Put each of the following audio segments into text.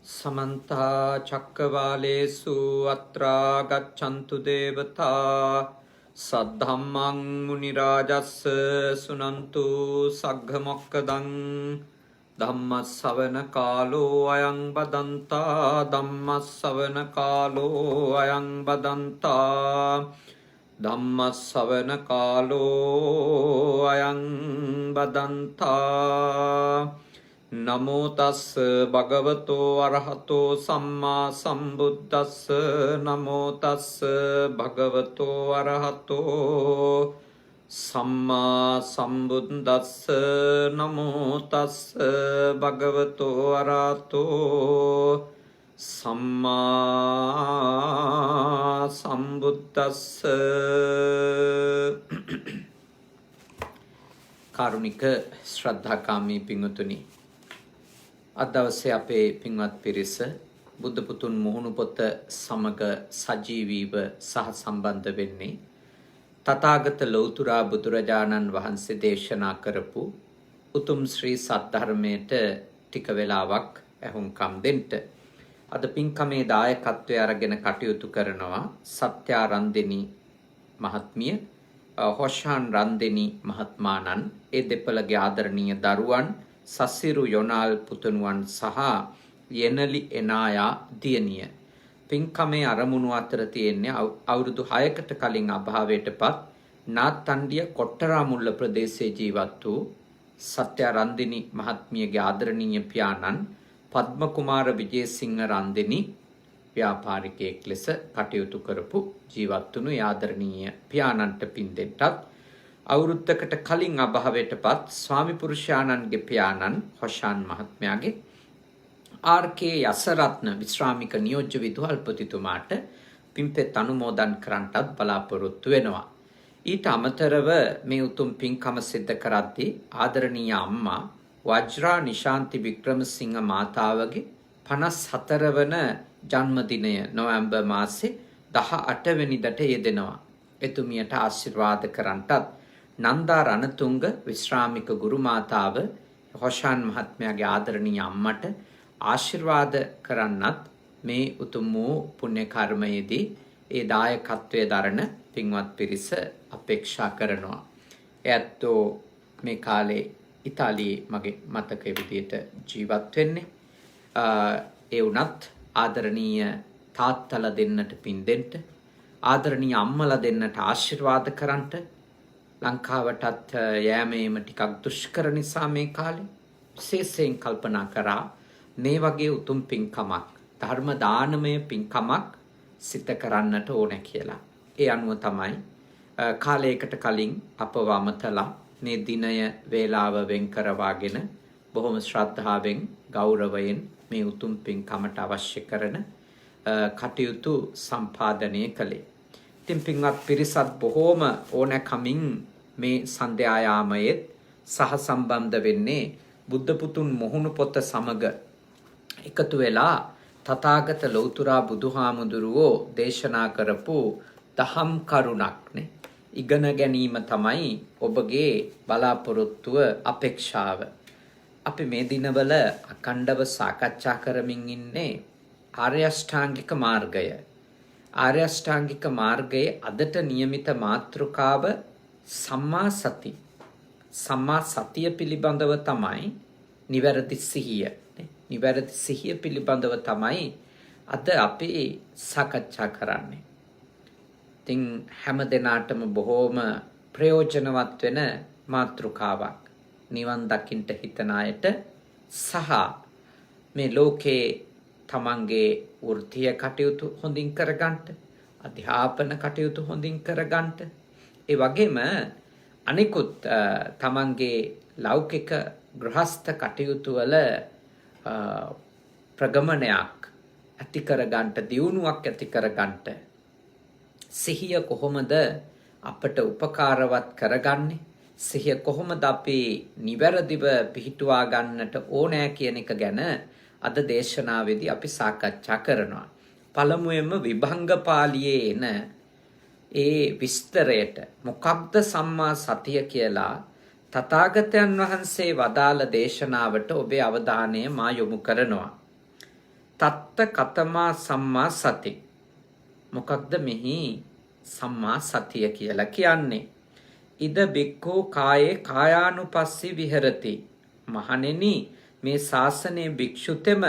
समन्ता चक्रवालेषु अत्रा गच्छन्तु देवता सद्धम्मं मुनिराजस्य सुनन्तु सग्गमोक्कदं धम्मश्रवणकालो अयं वदन्ता धम्मश्रवणकालो अयं वदन्ता धम्मश्रवणकालो अयं वदन्ता नमो तस् भगवतो अरहतो सम्मा सम्बुद्धस्स नमो तस् भगवतो अरहतो सम्मा सम्बुद्धस्स नमो तस् भगवतो अरहतो सम्मा सम्बुद्धस्स कारुणिक श्रद्धाकामी पिंगुतुनी අද දවසේ අපේ පින්වත් පිරිස බුද්ධ පුතුන් මුහුණු පොත සමග සජීවීව සහ සම්බන්ධ වෙන්නේ තථාගත ලෞතුරා බුදුරජාණන් වහන්සේ දේශනා කරපු උතුම් ශ්‍රී සද්ධර්මයට ටික වෙලාවක් ඇහුම්කම් දෙන්න. අද පින්කමේ දායකත්වය අරගෙන කටයුතු කරනවා සත්‍යා රන්දෙනි මහත්මිය, හොෂාන් රන්දෙනි මහත්මාණන්, ඒ දෙපළගේ ආදරණීය දරුවන් සසිරු යොනාල් පුතුණුවන් සහ යෙනලි එනායා දියණිය. පින්කමේ අරමුණු අතර තියෙන්නේ අවුරුදු 6කට කලින් අභාවයටපත් නාත්තණ්ඩිය කොට්ටරාමුල්ල ප්‍රදේශයේ ජීවත් වූ සත්‍ය රන්දිනි මහත්මියගේ ආදරණීය පියාණන් පද්ම කුමාර විජේසිංහ රන්දිනි ව්‍යාපාරිකයෙක් ලෙස කටයුතු කරපු ජීවත් වුණු ආදරණීය පියාණන්ට පින් දෙන්නත් අවුරුද්දකට කලින් අභාවයටපත් ස්වාමි පුරුෂයාණන්ගේ පියාණන් හොෂාන් මහත්මයාගේ ආර්.කේ. යසරත්න විශ්‍රාමික නියෝජ්‍ය විදුහල්පතිතුමාට පින්පෙත් අනුමෝදන් කරන්නටත් බලාපොරොත්තු වෙනවා. ඊට අමතරව මේ උතුම් පින්කම සිද්ධ කරද්දී ආදරණීය අම්මා වජ්‍රා නිශාන්ති වික්‍රමසිංහ මාතාවගේ 54 වන ජන්මදිනය නොවැම්බර් මාසේ 18 වෙනිදාට යෙදෙනවා. එතුමියට ආශිර්වාද කරන්නටත් නන්දා රණතුංග විශ්‍රාමික ගුරු මාතාව හොෂාන් මහත්මයාගේ ආදරණීය අම්මට ආශිර්වාද කරන්නත් මේ උතුම් වූ පුණ්‍ය කර්මයේදී ඒ දායකත්වයේ දරන පින්වත් පිරිස අපේක්ෂා කරනවා. එයත්ෝ මේ කාලේ ඉතාලියේ මගේ මතකයේ විදියට ජීවත් වෙන්නේ. ඒ වුණත් ආදරණීය තාත්තලා දෙන්නට පින් දෙන්න, ආදරණීය අම්මලා දෙන්නට ආශිර්වාද කරන්නට, ලංකාවටත් යෑමේම ටිකක් දුෂ්කර නිසා මේ කාලේ විශේෂයෙන් කල්පනා කරා මේ වගේ උතුම් පින්කමක්, ධර්ම දානමය පින්කමක් සිත කරන්නට ඕන කියලා. ඒ අනුව තමයි කාලයකට කලින් අපව අමතලා මේ දිනය වේලාව වෙන් කරවාගෙන බොහොම ශ්‍රද්ධාවෙන් ගෞරවයෙන් මේ උතුම් පින්කමට අවශ්‍ය කරන කටයුතු සම්පාදනය කළේ. ඉතින් පින්වත් පිරිසත් බොහෝම ඕනෑකමින් මේ සන්ධ්‍යායාමයේ සහ සම්බන්ධ වෙන්නේ බුද්ධ පුතුන් මුහුණු පොත සමග එකතු වෙලා තථාගත ලෞතුරා බුදුහාමුදුරුවෝ දේශනා කරපු දහම් කරුණක් නේ ඉගෙන ගැනීම තමයි ඔබගේ බලාපොරොත්තුව, අපේක්ෂාව. අපි මේ දිනවල අඛණ්ඩව සාකච්ඡා කරමින් ඉන්නේ ආර්ය අෂ්ටාංගික මාර්ගය. ආර්ය අෂ්ටාංගික මාර්ගයේ අදට નિયમિત මාතෘකාව සම්මා සති. සම්මා සතිය පිළිබඳව තමයි නිවැරදි සිහිය. නිවැරදි සිහිය පිළිබඳව තමයි අද අපි සාකච්ඡා කරන්නේ. ඉතින් හැම දිනාටම බොහෝම ප්‍රයෝජනවත් වෙන මාතෘකාවක්. නිවන් දකින්න හිතන අයට සහ මේ ලෝකේ තමන්ගේ වෘත්තීය කටයුතු හොඳින් කරගන්නට, අධ්‍යාපන කටයුතු හොඳින් කරගන්නට, ඒ වගේම අනිකුත් තමන්ගේ ලෞකික ගෘහස්ත කටයුතු වල ප්‍රගමනයක් ඇති කරගන්නට, දියුණුවක් ඇති කරගන්නට සිහිය කොහොමද අපට උපකාරවත් කරගන්නේ, සිහිය කොහොමද අපි නිවැරදිව පිහිටුවා ගන්නට ඕනෑ කියන එක ගැන අද දේශනාවේදී අපි සාකච්ඡා කරනවා. පළමුවෙන්ම විභංග පාළියේ එන ඒ විස්තරයට මොකක්ද සම්මා සතිය කියලා තථාගතයන් වහන්සේ වදාළ දේශනාවට ඔබේ අවධානය මා යොමු කරනවා. තත්ත කතමා සම්මා සති. මොකක්ද මෙහි සම්මා සතිය කියලා කියන්නේ? ඉද බික්ඛෝ කායේ කායානුපස්සී විහෙරති. මහණෙනි, මේ ශාසනයේ භික්ෂුතෙම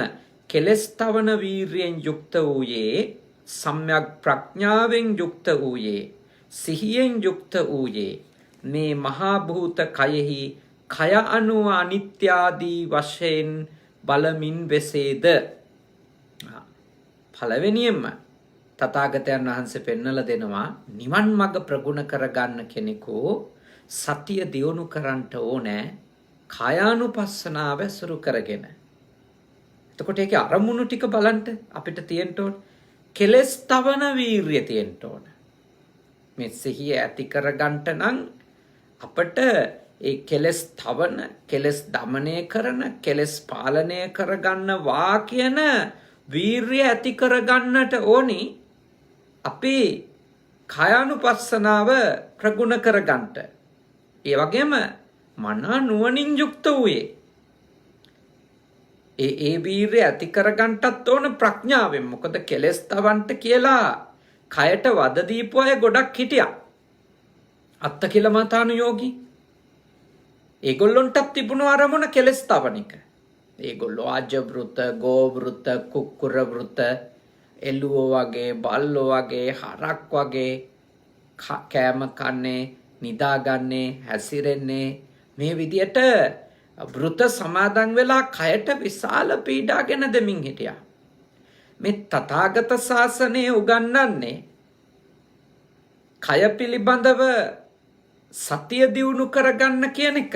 කෙලස් තවන වීරියෙන් යුක්ත වූයේ, සම්‍යක් ප්‍රඥාවෙන් යුක්ත වූයේ, සිහියෙන් යුක්ත වූයේ, මේ මහා භූත කයෙහි කය අනුව අනිත්‍ය ආදී වශයෙන් බලමින් වෙසේද. පළවෙනියෙන්ම තථාගතයන් වහන්සේ පෙන්වලා දෙනවා, නිවන් මඟ ප්‍රගුණ කරගන්න කෙනෙකු සතිය දියුණු කරන්නට ඕනේ කායානුපස්සනාව සුරු කරගෙන. එතකොට ඒකේ අරමුණු ටික බලන්න අපිට තියෙන්න ඕන. කෙලස් තවන වීරිය තියෙන්න ඕන. මේ සිහිය ඇති කරගන්නට නම් අපට ඒ කෙලස් තවන, කෙලස් දමනය කරන, කෙලස් පාලනය කරගන්නවා කියන වීරිය ඇති කරගන්නට ඕනි. අපේ කායානුපස්සනාව ප්‍රගුණ කරගන්නට. ඒ වගේම මනා නුවණින් යුක්ත වූයේ. ඒ වීරිය ඇති කරගන්නටත් ඕන ප්‍රඥාවෙන්. මොකද කෙලස් තවන්ට කියලා කයට වද දීපු අය ගොඩක් හිටියා. අත්තකිලමතානුයෝගී. ඒගොල්ලොන්ටත් තිබුණු අරමුණ කෙලස් තවන එක. ඒගොල්ලෝ අජ වෘත, ගෝ වෘත, කුක්කුර වෘත, එළුවෝ වගේ, බල්ලෝ වගේ, හරක් වගේ කෑම කන්නේ, නිදාගන්නේ, හැසිරෙන්නේ මේ විදියට වෘත සමාදන් වෙලා කයට විශාල පීඩාගෙන දෙමින් හිටියා. මේ තථාගත ශාසනය උගන්වන්නේ කය පිළිබඳව සතිය දියුණු කරගන්න කියන එක.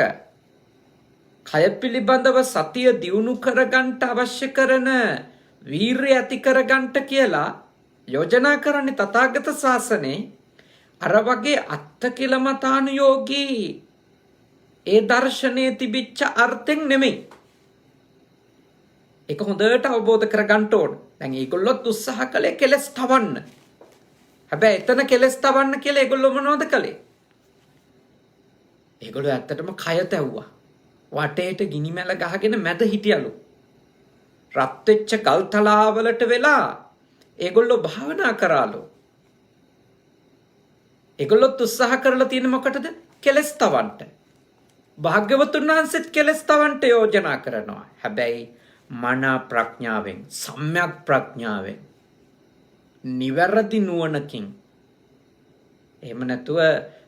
කය පිළිබඳව සතිය දියුණු කරගන්නට අවශ්‍ය කරන වීරිය ඇති කරගන්නට කියලා යෝජනා කරන්නේ තථාගත ශාසනේ. අර වගේ අත්තකිලමතානුයෝගී ඒ දර්ශනයේ තිබිච්ච අර්ථෙන් නෙමෙයි. ඒක හොඳට අවබෝධ කරගන්න ඕන. දැන් ඒගොල්ලොත් උත්සාහ කළේ කෙලස් තවන්න. හැබැයි එතන කෙලස් තවන්න කියලා ඒගොල්ලෝ මොනවද කළේ? ඒගොල්ලෝ ඇත්තටම කය තැව්වා. වටේට ගිනි මැල ගහගෙන මැද හිටියලු. රත් වෙච්ච ගල් තලාවලට වෙලා ඒගොල්ලෝ භාවනා කරාලු. ඒගොල්ලොත් උත්සාහ කරලා තියෙන මොකටද? කෙලස් තවන්න. භාග්‍යවතුන් වහන්සේත් කෙලස් තවන්ට යෝජනා කරනවා. හැබැයි මනා ප්‍රඥාවෙන්, සම්‍යක් ප්‍රඥාවෙන්, නිවැරදි නුවණකින්. එහෙම නැතුව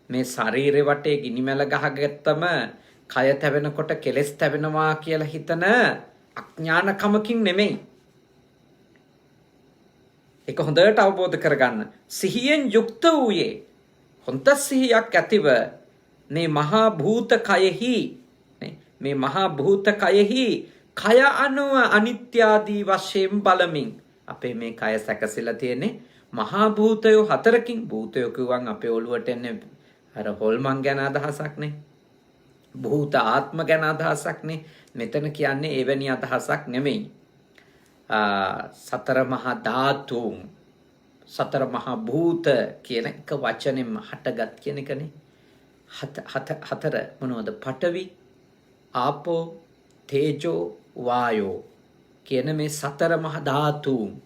මේ ශරීරේ වටේ ගිනි මැල ගහගත්තම කය තැවෙනකොට කෙලස් තැවෙනවා කියලා හිතන අඥානකමකින් නෙමෙයි. ඒක හොඳට අවබෝධ කරගන්න. සිහියෙන් යුක්ත වූයේ, හොඳ සිහියක් ඇතිව මේ මහා භූත කයෙහි, මේ මහා භූත කයෙහි කය අනුව අනිත්‍ය ආදී වශයෙන් බලමින්. අපේ මේ කය සැකසෙලා තියෙන්නේ මහා භූතයෝ 4කින්. භූතයෝ කිව්වන් අපේ ඔළුවට එන්නේ අර හොල්මන් ගැන අදහසක් නේ. භූත ආත්ම ගැන අදහසක් නේ. මෙතන කියන්නේ එවැනි අදහසක් නෙමෙයි. සතර මහා ධාතුන්, සතර මහා භූත කියන එක වචනෙන්ම හටගත් කියන එකනේ. හතර මොනවද? පඨවි, ආපෝ, තේජෝ, වායෝ කියන මේ සතර මහා ධාතුන්,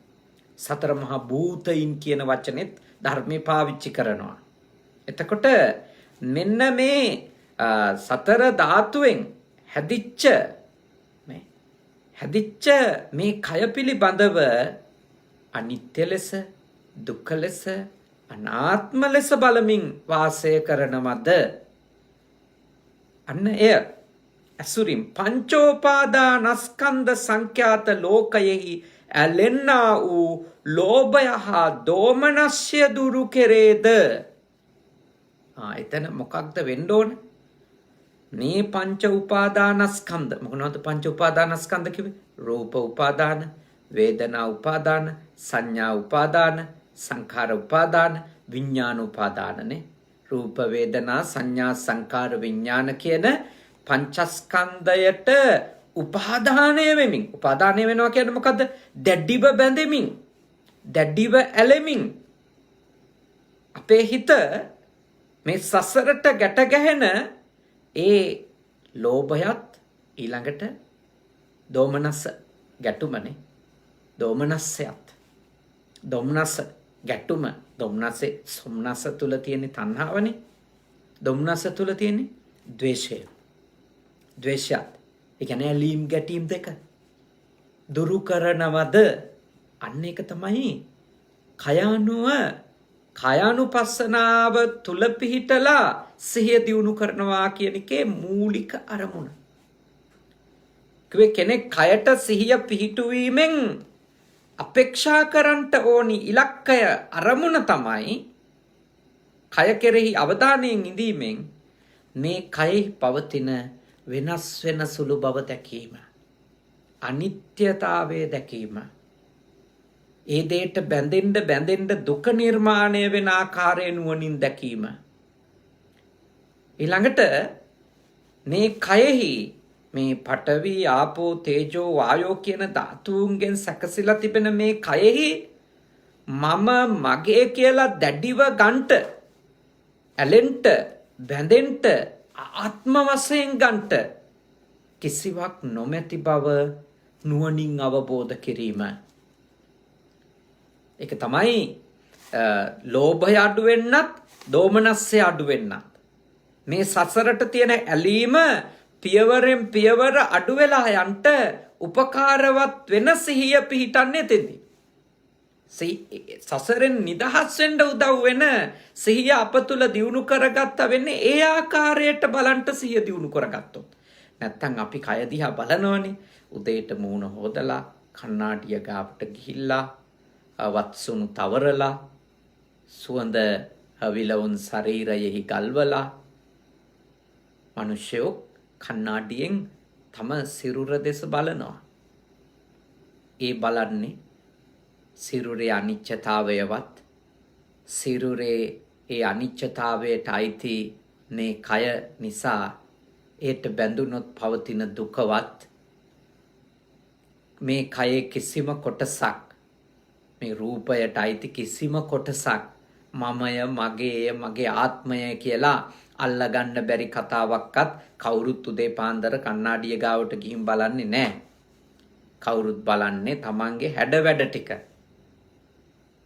සතර මහා භූතයින් කියන වචනේත් ධර්මේ පාවිච්චි කරනවා. එතකොට මෙන්න මේ සතර ධාතුවෙන් හැදිච්ච මේ කය පිළිබඳව අනිත්‍ය ලෙස, දුක්ඛ ලෙස, අනාත්ම ලෙස බලමින් වාසය කරනවද? අන්න එය අසුරින් පංචෝපාදානස්කන්ධ සංඛ්‍යාත ලෝකයෙහි ඇලෙන්නා වූ ලෝභය හා දෝමනස්ය දුරු කෙරේද. එතන මොකක්ද වෙන්න ඕන? මේ පංච උපාදානස්කන්ධ. මොකනවද පංච උපාදානස්කන්ධ කිව්වේ? රූප උපාදාන, වේදනා උපාදාන, සංඥා උපාදාන, සංඛාර උපාදාන, විඥාන උපාදානනේ. රූප, වේදනා, සංඥා, සංඛාර, විඥාන කියන පංචස්කන්ධයට උපාදානය වෙමින්. උපාදානය වෙනවා කියන්නේ මොකද්ද? දැඩිව බැඳෙමින්, දැඩිව ඇලෙමින් අපේ හිත මේ සසරට ගැට ගැහෙන ඒ ලෝභයත් ඊළඟට දෝමනස ගැටුමනේ. දෝමනස්සයත් දොම්නස ගැටුම දොම්නසේ සොම්නස තුල තියෙන තණ්හාවනේ. දොම්නස තුල තියෙන ද්වේෂය. ද්වේෂයත් ඒ කියන්නේ ඇලීම් ගැටීම් දෙක දුරු කරනවද? අන්න ඒක තමයි කයානුපස්සනාව තුල පිහිටලා සිහිය දියුණු කරනවා කියන එකේ මූලික අරමුණ. කෙනෙක් කයට සිහිය පිහිටුවීමෙන් අපේක්ෂා කරන්නට ඕනි ඉලක්කය අරමුණ තමයි කය කෙරෙහි අවධානයෙන් ඉඳීමෙන් මේ කයෙහි පවතින වෙනස් වෙන සුළු බව දැකීම, අනිත්‍යතාවය දැකීම, ඒ දෙයට බැඳෙන්න දුක නිර්මාණය වෙන ආකාරය නුවණින් දැකීම. ඊළඟට මේ කයෙහි මේ පඨවි ආපෝ තේජෝ වායෝ කියන ධාතුන්ගෙන් සැකසීලා තිබෙන මේ කයෙහි මම මගේ කියලා දැඩිව ගන්නට, ඇලෙන්ට, බැඳෙන්ට, ආත්ම වශයෙන් ගන්නට කිසිවක් නොමැති බව නුවණින් අවබෝධ කිරීම. ඒක තමයි ලෝභය අඩු වෙන්නත්, දෝමනස්සය අඩු වෙන්නත්. මේ සසරට තියෙන ඇලීම පියවරෙන් පියවර අඩු වෙලා යන්ට උපකාරවත් වෙන සිහිය පිහිටන්නේ තෙන්දී. සසරෙන් නිදහස් වෙන්න උදව් වෙන සිහිය අප තුල දියුණු කරගත්ත වෙන්නේ ඒ ආකාරයට බලන්ට සිහිය දියුණු කරගත්තොත්. නැත්තම් අපි කය දිහා බලනවනේ, උදේට මූණ හොදලා කණ්ණාඩිය ගාවට ගිහිල්ලා වත්සුණු තවරලා සුවඳ විලවුන් ශරීරයෙහි ගල්වලා මිනිස්සු කණ්ණාඩියෙන් තම සිරුර දෙස බලනවා. ඒ බලන්නේ සිරුරේ අනිත්‍යතාවයවත්, සිරුරේ ඒ අනිත්‍යතාවයට අයිති මේ කය නිසා ඒට බැඳුනොත් පවතින දුකවත්, මේ කයේ කිසිම කොටසක්, මේ රූපයට අයිති කිසිම කොටසක් මමය, මගේ ආත්මය කියලා අල්ලගන්න බැරි කතාවක්වත් කවුරුත් උදේ පාන්දර කණ්ණාඩිය ගාවට ගිහින් බලන්නේ නැහැ. කවුරුත් බලන්නේ තමන්ගේ හැඩ වැඩ ටික.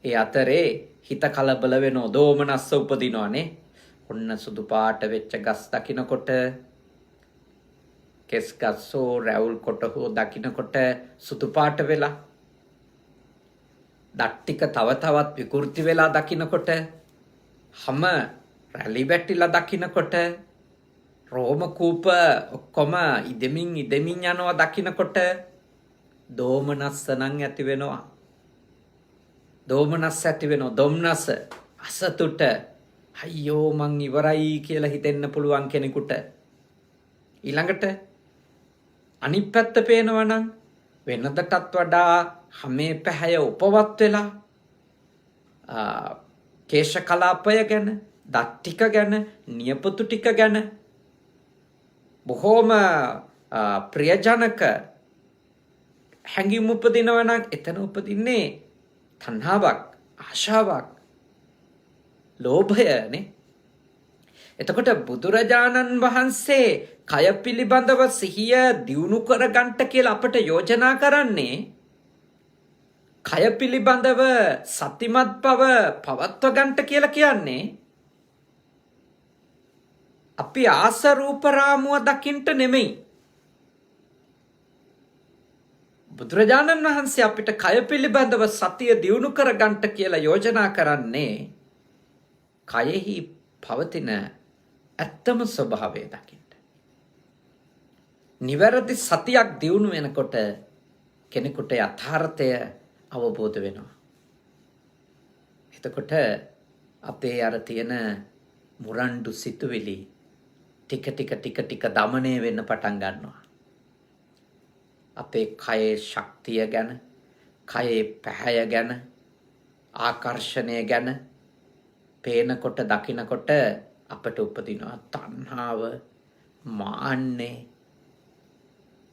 ඒ අතරේ හිත කලබල වෙනෝ, දෝමනස්ස උපදිනවනේ. ඔන්න සුදු පාට වෙච්ච ගස් දකින්නකොට, කෙස් ගස්සෝ රැවුල් කොට හෝ දකින්නකොට සුදු පාට වෙලා, දත් ටික තව තවත් විකෘති වෙලා දකින්නකොට, හැම රැලි වැටිලා දකින්නකොට, රෝම කූප ඔක්කොම ඉදෙමින් යනවා දකින්නකොට දෝමනස්ස නම් ඇති වෙනවා. දෝමනස්ස ඇති වෙනවා. දොම්නස අසතුට, අයියෝ මං ඉවරයි කියලා හිතෙන්න පුළුවන් කෙනෙකුට. ඊළඟට අනිත් පැත්ත පේනවා නම් වෙනදටත් වඩා හැමේ පැහැය උපවත් වෙලා, කේශ කලාපය ගැන, දත් ටික ගැන, නියපොතු ටික ගැන බොහෝම ප්‍රියජනක හැඟීම් උපදිනවා නම් එතන උපදින්නේ තණ්හාවක්, ආශාවක්, ලෝභයනේ. එතකොට බුදුරජාණන් වහන්සේ කය පිළිබඳව සිහිය දියුණු කරගන්නට කියලා අපට යෝජනා කරන්නේ, කය පිළිබඳව සතිමත් බව පවත්ව ගන්නට කියලා කියන්නේ අපි ආස රූප රාමුව දකින්නට නෙමෙයි. බුදුරජාණන් වහන්සේ අපිට කය පිළිබඳව සතිය දියුණු කරගන්නට කියලා යෝජනා කරන්නේ කයෙහි පවතින ඇත්තම ස්වභාවය දකින්න. නිවැරදි සතියක් දියුණු වෙනකොට කෙනෙකුට යථාර්ථය අවබෝධ වෙනවා. එතකොට අපේ අර තියෙන මුරණ්ඩු සිතුවිලි ටික දමනය වෙන්න පටන් ගන්නවා. අපේ කයේ ශක්තිය ගැන, කයේ පැහැය ගැන, ආකර්ෂණය ගැන පේනකොට දකිනකොට අපට උපදිනවා තණ්හාව, මාන්නේ,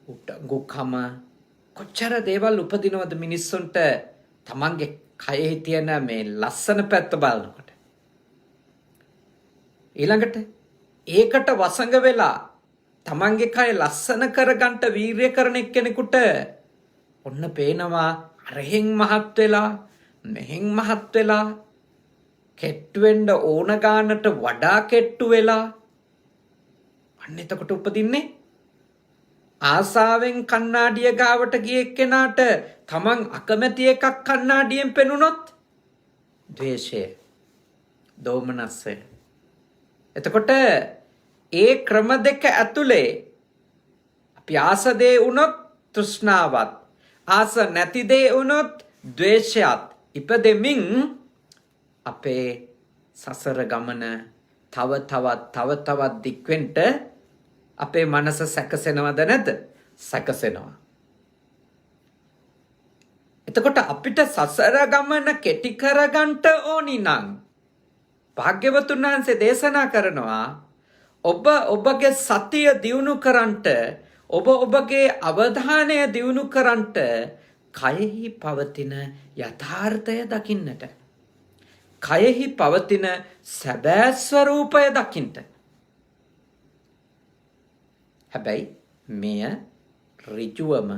උටඟුකම. කොච්චර දේවල් උපදිනවද මිනිස්සුන්ට තමන්ගේ කයෙහි තියෙන මේ ලස්සන පැත්ත බලනකොට. ඊළඟට ඒකට වසඟ වෙලා තමන්ගේ කය ලස්සන කරගන්න වීරිය කරන එක්කෙනෙකුට ඔන්න පේනවා අරහෙන් මහත් වෙලා මෙහෙන් මහත් වෙලා කෙට්ටු වෙන්න ඕන ගානට වඩා කෙට්ටු වෙලා අන්න එතකොට උපදින්නේ ආසාවෙන් කණ්ණාඩිය ගාවට ගිය එක්කෙනාට තමන් අකමැති එකක් කණ්ණාඩියෙන් පෙනුනොත් ද්වේෂය, දෝමනස්සය. එතකොට ඒ ක්‍රම දෙක ඇතුලේ අපි ආස දේ වුණොත් තෘෂ්ණාවත්, ආස නැති දේ වුණොත් ද්වේෂයත් ඉපදෙමින් අපේ සසර ගමන තව තවත් දික්වෙන්ට අපේ මනස සැකසෙනවද නැද්ද? සැකසෙනවා. එතකොට අපිට සසර ගමන කෙටි කරගන්න ඕනි නම් භාග්‍යවතුන් වහන්සේ දේශනා කරනවා ඔබගේ සතිය දියුණු කරන්ට, ඔබගේ අවධානය දියුණු කරන්ට කයෙහි පවතින යථාර්ථය දකින්නට, කයෙහි පවතින සැබෑ ස්වરૂපය දකින්නට. හැබැයි මෙය ඍජුවම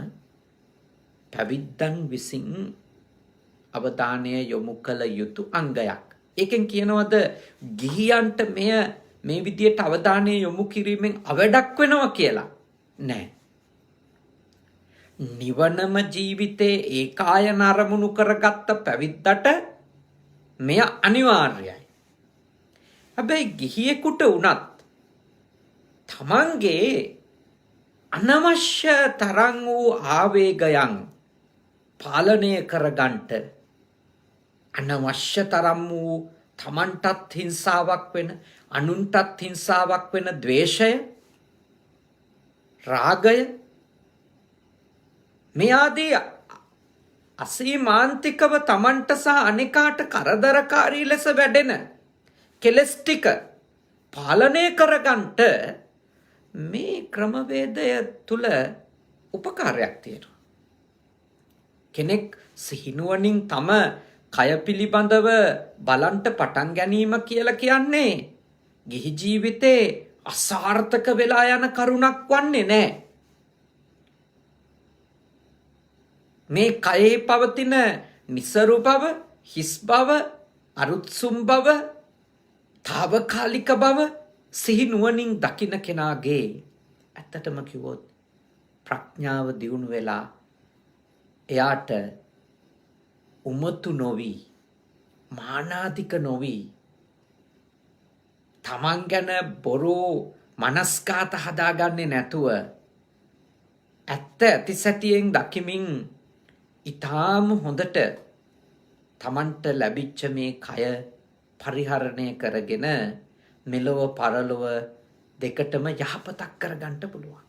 පැවිද්දන් විසින් අවධානය යොමු කළ යුතු අංගයක්. ඒකෙන් කියනවද ගිහියන්ට මේ විදියට අවධානය යොමු කිරීමෙන් අවඩක් වෙනවා කියලා? නෑ. නිවනම ජීවිතේ ඒකායන අරමුණු කරගත්ත පැවිද්දට මෙය අනිවාර්යයි. හැබැයි ගිහියෙකුට උනත් තමන්ගේ අනවශ්‍ය තරම් වූ ආවේගයන් පාලනය කරගන්නට, අනවශ්‍ය තරම් වූ තමන්ටත් හිංසාවක් වෙන, අනුන්ටත් හිංසාවක් වෙන ද්වේෂය, රාගය, මේ ආදී අසීමාන්තිකව තමන්ට සහ අනිකාට කරදරකාරී ලෙස වැඩෙන කෙලෙස් ටික පාලනය කරගන්නට මේ ක්‍රමවේදය තුල උපකාරයක් තියෙනවා. කෙනෙක් සිහිනුවණින් තම කය පිළිබඳව බලන්ට පටන් ගැනීම කියලා කියන්නේ ගිහි ජීවිතේ අසාර්ථක වෙලා යන කරුණක් වන්නේ නැහැ. මේ කයේ පවතින නිසරු බව, හිස් බව, අරුත්සුම් බව, తాවකාලික බව සිහි නුවණින් දකින කෙනාගේ ඇත්තටම කිව්වොත් ප්‍රඥාව දියුණු වෙලා එයාට උමතු නොවි, මානාධික නොවි, තමන් ගැන බොරු මනස්කාත හදාගන්නේ නැතුව ඇත්ත ඇති සැටියෙන් දකිමින් ඊටාම හොඳට තමන්ට ලැබිච්ච මේ කය පරිහරණය කරගෙන මෙලොව පරලොව දෙකටම යහපතක් කරගන්න පුළුවන්.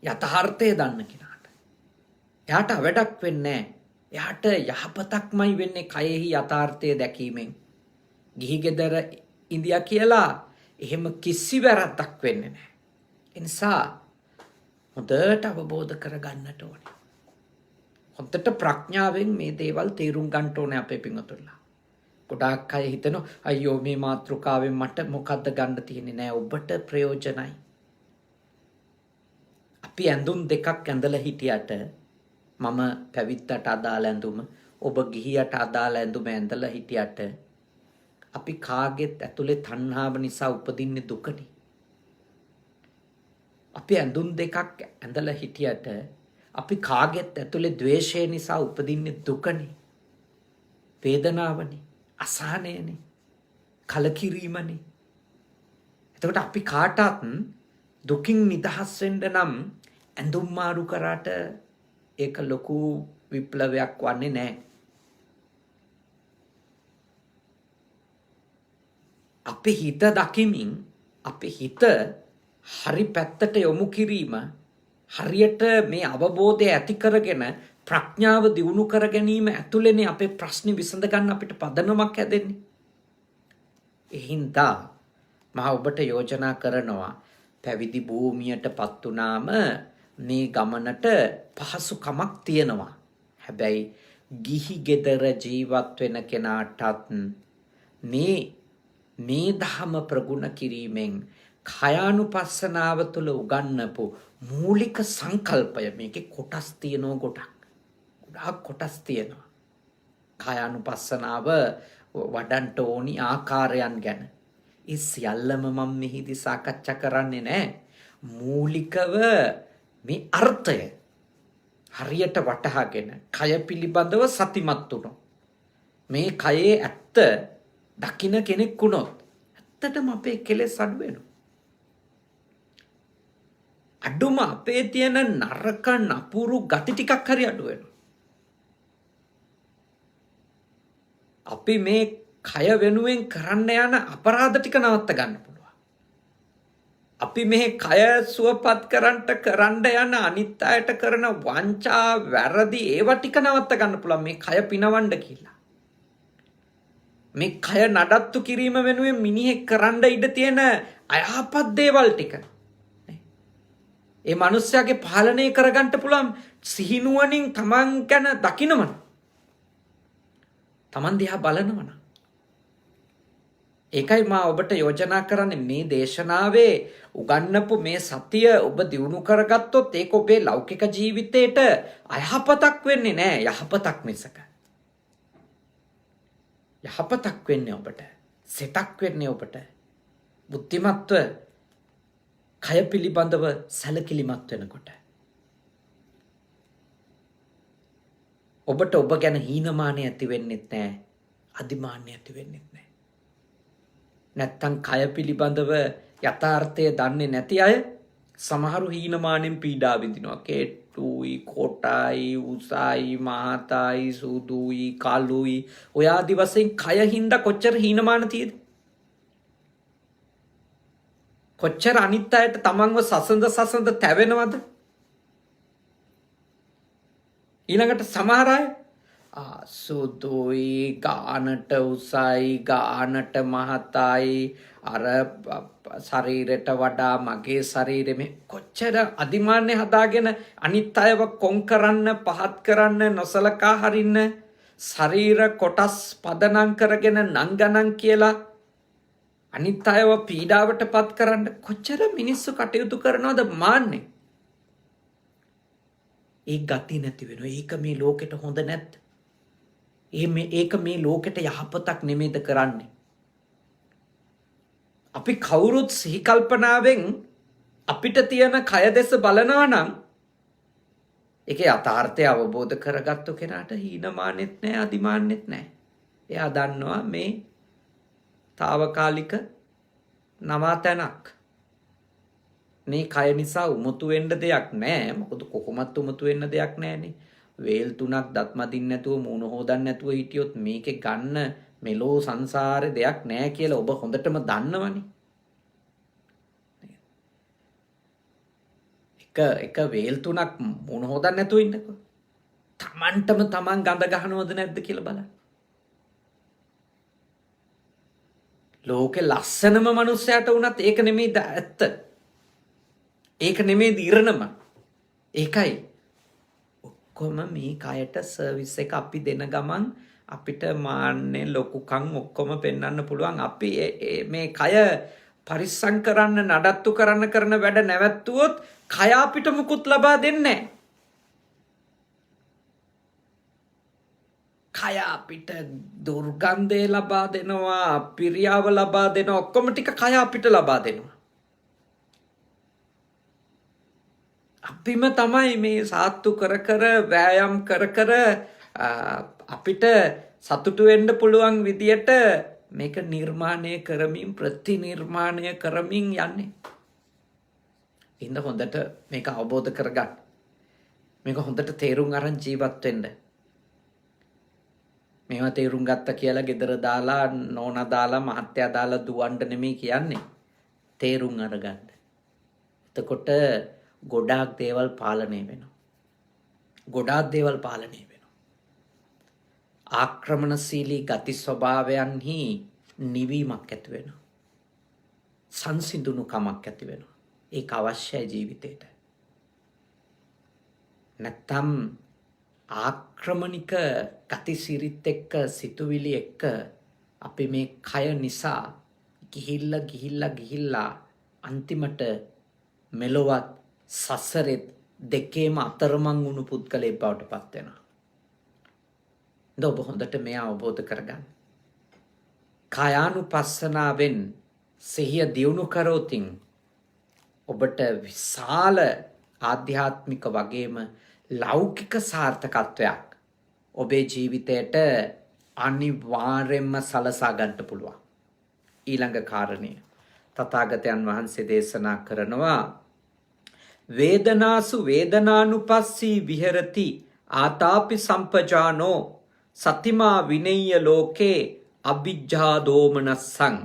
යථාර්ථය දන්න කෙනාට එයාට වැඩක් වෙන්නේ නැහැ. එයාට යහපතක්මයි වෙන්නේ කයෙහි යථාර්ථය දැකීමෙන්. ගිහි ගෙදර ඉන්දියා කියලා එහෙම කිසි වැරද්දක් වෙන්නේ නැහැ. ඒ නිසා හොඳට අවබෝධ කරගන්නට ඕනේ. හොඳට ප්‍රඥාවෙන් මේ දේවල් තේරුම් ගන්න ඕනේ අපේ පින්වතුන්ලා. ගොඩාක් අය හිතනවා අයියෝ මේ මාතෘකාවෙන් මට මොකද්ද ගන්න තියෙන්නේ? නෑ, ඔබට ප්‍රයෝජනයි. අපි ඇඳුම් දෙකක් ඇඳලා හිටියට මම පැවිද්දට අදාළ ඇඳුම, ඔබ ගිහියට අදාළ ඇඳුම ඇඳලා හිටියට අපි කාගෙත් ඇතුලේ තණ්හාව නිසා උපදින්නේ දුකනේ. අපි ඇඳුම් දෙකක් ඇඳලා හිටියට අපි කාගෙත් ඇතුලේ ද්වේෂය නිසා උපදින්නේ දුකනේ, වේදනාවනේ, අසහනයනේ, කලකිරීමනේ. එතකොට අපි කාටත් දුකින් නිදහස් වෙන්න නම් ඇඳුම් මාරු කරාට ඒක ලොකු විප්ලවයක් වන්නේ නැහැ. අපි හිත දකිමින් අපි හිත හරි පැත්තට යොමු කිරීම, හරියට මේ අවබෝධය ඇති කරගෙන ප්‍රඥාව දියුණු කර ගැනීම ඇතුළේනේ අපේ ප්‍රශ්න විසඳ ගන්න අපිට පදනමක් හැදෙන්නේ. ඒ හින්දා මම ඔබට යෝජනා කරනවා පැවිදි භූමියටපත් වුණාම මේ ගමනට පහසුකමක් තියෙනවා. හැබැයි ගිහි ගෙදර ජීවත් වෙන කෙනාටත් මේ ධම ප්‍රගුණ කිරීමෙන් කයානුපස්සනාව තුළ උගන්වපු මූලික සංකල්පය, මේකේ කොටස් තියෙනවා ගොඩක් ගොඩාක් කොටස් තියෙනවා. කායානුපස්සනාව වඩන්ට ඕනි ආකාරයන් ගැන. ඒ සියල්ලම මම මෙහිදී සාකච්ඡා කරන්නේ නැහැ. මූලිකව මේ අර්ථය හරියට වටහාගෙන කය පිළිබඳව සතිමත් වුණොත්, මේ කයේ ඇත්ත දකින්න කෙනෙක් වුණොත් ඇත්තටම අපේ කෙලෙස් අඩු වෙනවා. අඩුම අපේ තියෙන නරක නපුරු ගති ටිකක් හරි අඩු වෙනවා. අපි මේ කය වෙනුවෙන් කරන්න යන අපරාධ ටික නවත්ත ගන්න පුළුවන්. අපි මේ කය සුවපත් කරන්න යන අනිත් අයට කරන වංචා වැරදි ඒවා ටික නවත්ත ගන්න පුළුවන් මේ කය පිනවන්න කියලා. මේ කය නඩත්තු කිරීම වෙනුවෙන් මිනිහෙක් කරන්න ඉඩ තියෙන අයහපත් දේවල් ටික ඒ මනුස්සයාගේ පාලනය කරගන්න පුළුවන් සිහිනුවණින් තමන් ගැන දකිනවන, තමන් දිහා බලනවන. ඒකයි මා ඔබට යෝජනා කරන්නේ මේ දේශනාවේ උගන්වපු මේ සතිය ඔබ දියුණු කරගත්තොත් ඒක ඔබේ ලෞකික ජීවිතේට අයහපතක් වෙන්නේ නැහැ, යහපතක් මිසක. යහපතක් වෙන්නේ ඔබට, සිතක් වෙන්නේ ඔබට. බුද්ධිමත්ව කය පිළිබඳව සැලකිලිමත් වෙනකොට ඔබට ඔබ ගැන හීනමානය ඇති වෙන්නෙත් නැහැ, අදිමාන්‍ය ඇති වෙන්නෙත් නැහැ. නැත්තම් කය පිළිබඳව යථාර්ථය දන්නේ නැති අය සමහරු හීනමානෙන් පීඩා විඳිනවා. කෙට්ටුයි, කොටයි, උසයි, මහතයි, සුදුයි, කළුයි ඔය ආදි වශයෙන් කය හින්දා කොච්චර හීනමාන තියෙද? කොච්චර අනිත් අයට තමන්ව සසඳ තැවෙනවද? ඊළඟට සමහර අය සුදුයි, ගානට උසයි, ගානට මහතයි, අර ශරීරයට වඩා මගේ ශරීරෙ මේ කොච්චර අදිමාන්‍ය හදාගෙන අනිත් අයව කොන් කරන්න, පහත් කරන්න, නොසලකා හරින්න, ශරීර කොටස් පදනම් කරගෙන නංගනන් කියලා අනිත් අයව පීඩාවට පත් කරන්න කොච්චර මිනිස්සු කටයුතු කරනවද මාන්නේ. ඒ ගති නැති වෙනවා. ඒක මේ ලෝකෙට හොඳ නැද්ද? ඒක මේ ලෝකෙට යහපතක් නෙමෙයිද කරන්නේ? අපි කවුරුත් සිහි කල්පනාවෙන් අපිට තියෙන කය දෙස බලනවා නම් ඒකේ යථාර්ථය අවබෝධ කරගත්තු කෙනාට හීනමානෙත් නැහැ, අදිමාන්නෙත් නැහැ. එයා දන්නවා මේ తాවකාලික නවාතැනක්. මේ කය නිසා උමුතු වෙන්න දෙයක් නැහැ. මොකද කොහොමත් උමුතු වෙන්න දෙයක් නැහැනේ. වේල් 3ක් දත් මදින්න නැතුව මූණ හොදන්න නැතුව හිටියොත් මේකේ ගන්න මෙලෝ සංසාරේ දෙයක් නැහැ කියලා ඔබ හොඳටම දන්නවනේ. එක වේල් 3ක් මූණ හොදන්න නැතුව ඉන්නකො තමන්ටම තමන් ගඳ ගහනවද නැද්ද කියලා බලන්න. ලෝකෙ ලස්සනම මනුස්සයාට වුණත් ඒක නෙමෙයි ඇත්ත. ඒක නෙමෙයි ඉරණම. ඒකයි ඔක්කොම මේ කයට සර්විස් එක අපි දෙන ගමන් අපිට මාන්නේ ලොකුකම් ඔක්කොම පෙන්වන්න පුළුවන්. අපි මේ කය පරිස්සම් කරන්න, නඩත්තු කරන වැඩ නැවැත්තුවොත් කය අපිට මුකුත් ලබා දෙන්නේ නැහැ. කය අපිට දුර්ගන්ධය ලබා දෙනවා, පිරියාව ලබා දෙනවා, ඔක්කොම ටික කය අපිට ලබා දෙනවා. අපිම තමයි මේ සාත්තු කර වෑයම් කර අපිට සතුටු වෙන්න පුළුවන් විදියට මේක නිර්මාණය කරමින්, ප්‍රතිනිර්මාණය කරමින් යන්නේ. ඉන්න හොඳට මේක අවබෝධ කරගන්න. මේක හොඳට තේරුම් අරන් ජීවත් වෙන්න. මේවා තේරුම් ගත්ත කියලා ගෙදර දාලා, නෝනා දාලා, මහත්තයා දාලා දුවන්න නෙමෙයි කියන්නේ. තේරුම් අරගන්න. එතකොට ගොඩාක් දේවල් පාලනය වෙනවා. ගොඩාක් දේවල් පාලනය වෙනවා. ආක්‍රමණශීලී ගති ස්වභාවයන්හි නිවීමක් ඇති වෙනවා. සංසිඳුණුකමක් ඇති වෙනවා. ඒක අවශ්‍යයි ජීවිතේට. නැත්තම් ආක්‍රමණික ගති සිරිත් එක්ක, සිතුවිලි එක්ක අපි මේ කය නිසා ගිහිල්ලා අන්තිමට මෙලොවත් සසරෙත් දෙකේම අතරමං වුණු පුද්ගලයෙක් බවට පත් වෙනවා. ඔබ හොඳට මේ අවබෝධ කරගන්න. කායානුපස්සනාවෙන් සිහිය දියුණු කරෝතින් ඔබට විශාල ආධ්‍යාත්මික වගේම ලෞකික සාර්ථකත්වයක් ඔබේ ජීවිතයට අනිවාර්යෙන්ම සලසා ගන්නට පුළුවන්. ඊළඟ කාරණය තථාගතයන් වහන්සේ දේශනා කරනවා වේදනාසු වේදනානුපස්සී විහෙරති ආතාපි සම්පජානෝ සතිමා විනෙය්‍ය ලෝකේ අවිජ්ජා දෝමනස්සං.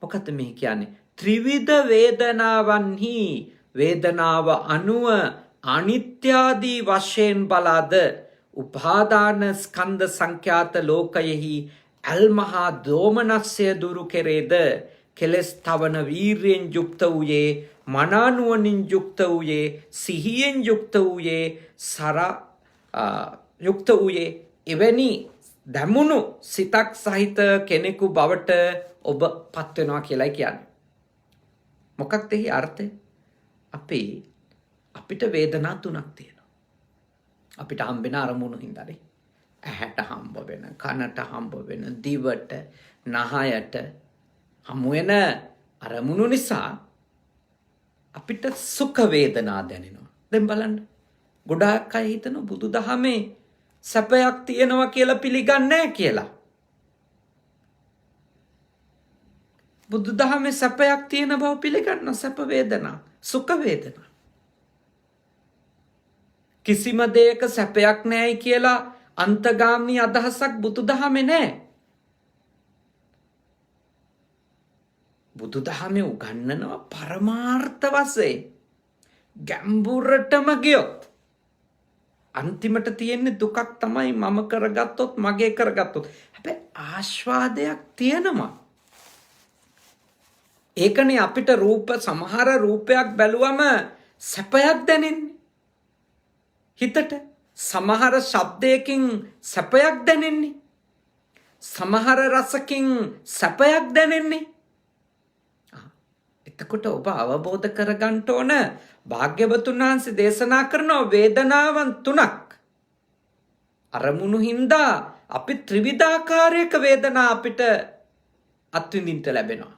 මොකද මේ කියන්නේ? ත්‍රිවිධ වේදනාවන්හි වේදනාව අනුව අනිත්‍යාදී වශයෙන් බලාද උපාදාන ස්කන්ධ සංඛ්‍යාත ලෝකයෙහි අල්මහා දෝමනස්සය දුරු කෙරේද කෙලස් තවන වීර්යෙන් යුක්ත වූයේ මනානුවණින් යුක්ත වූයේ සිහියෙන් යුක්ත වූයේ යුක්ත වූයේ එවැනි දැමුණු සිතක් සහිත කෙනෙකු බවට ඔබ පත් වෙනවා කියලායි කියන්නේ. මොකක්ද එහි අර්ථය? අපිට වේදනා තුනක් තියෙනවා. අපිට හම්බෙන අරමුණු හින්දානේ. ඇහැට හම්බ වෙන, කනට හම්බ වෙන, දිවට, නහයට හමු වෙන අරමුණු නිසා අපිට සුඛ වේදනා දැනෙනවා. දැන් බලන්න. ගොඩාක් අය හිතන බුදුදහමේ සැපයක් තියෙනවා කියලා පිළිගන්නේ නැහැ කියලා. බුදුදහමේ සැපයක් තියෙන බව පිළිගන්න සැප වේදනා, සුඛ වේදනා. කිසිම දෙයක සැපයක් නැහැයි කියලා අන්තගාමී අදහසක් බුදුදහමේ නැහැ. බුදුදහමේ උගන්වනවා පරමාර්ථ වශයෙන් ගැඹුරටම ගියොත් අන්තිමට තියෙන්නේ දුකක් තමයි මම කරගත්තොත් මගේ කරගත්තොත්. හැබැයි ආස්වාදයක් තියෙනවා. ඒකනේ අපිට සමහර රූපයක් බැලුවම සැපයක් දැනෙන්නේ. හිතට සමහර ශබ්දයකින් සැපයක් දැනෙන්නේ. සමහර රසකින් සැපයක් දැනෙන්නේ. එතකොට ඔබ අවබෝධ කරගන්න ඕන භාග්‍යවතුන් වහන්සේ දේශනා කරන වේදනාවන් තුනක්. අරමුණු හින්දා අපි ත්‍රිවිධාකාරයක වේදනා අපිට අත්විඳින්න ලැබෙනවා.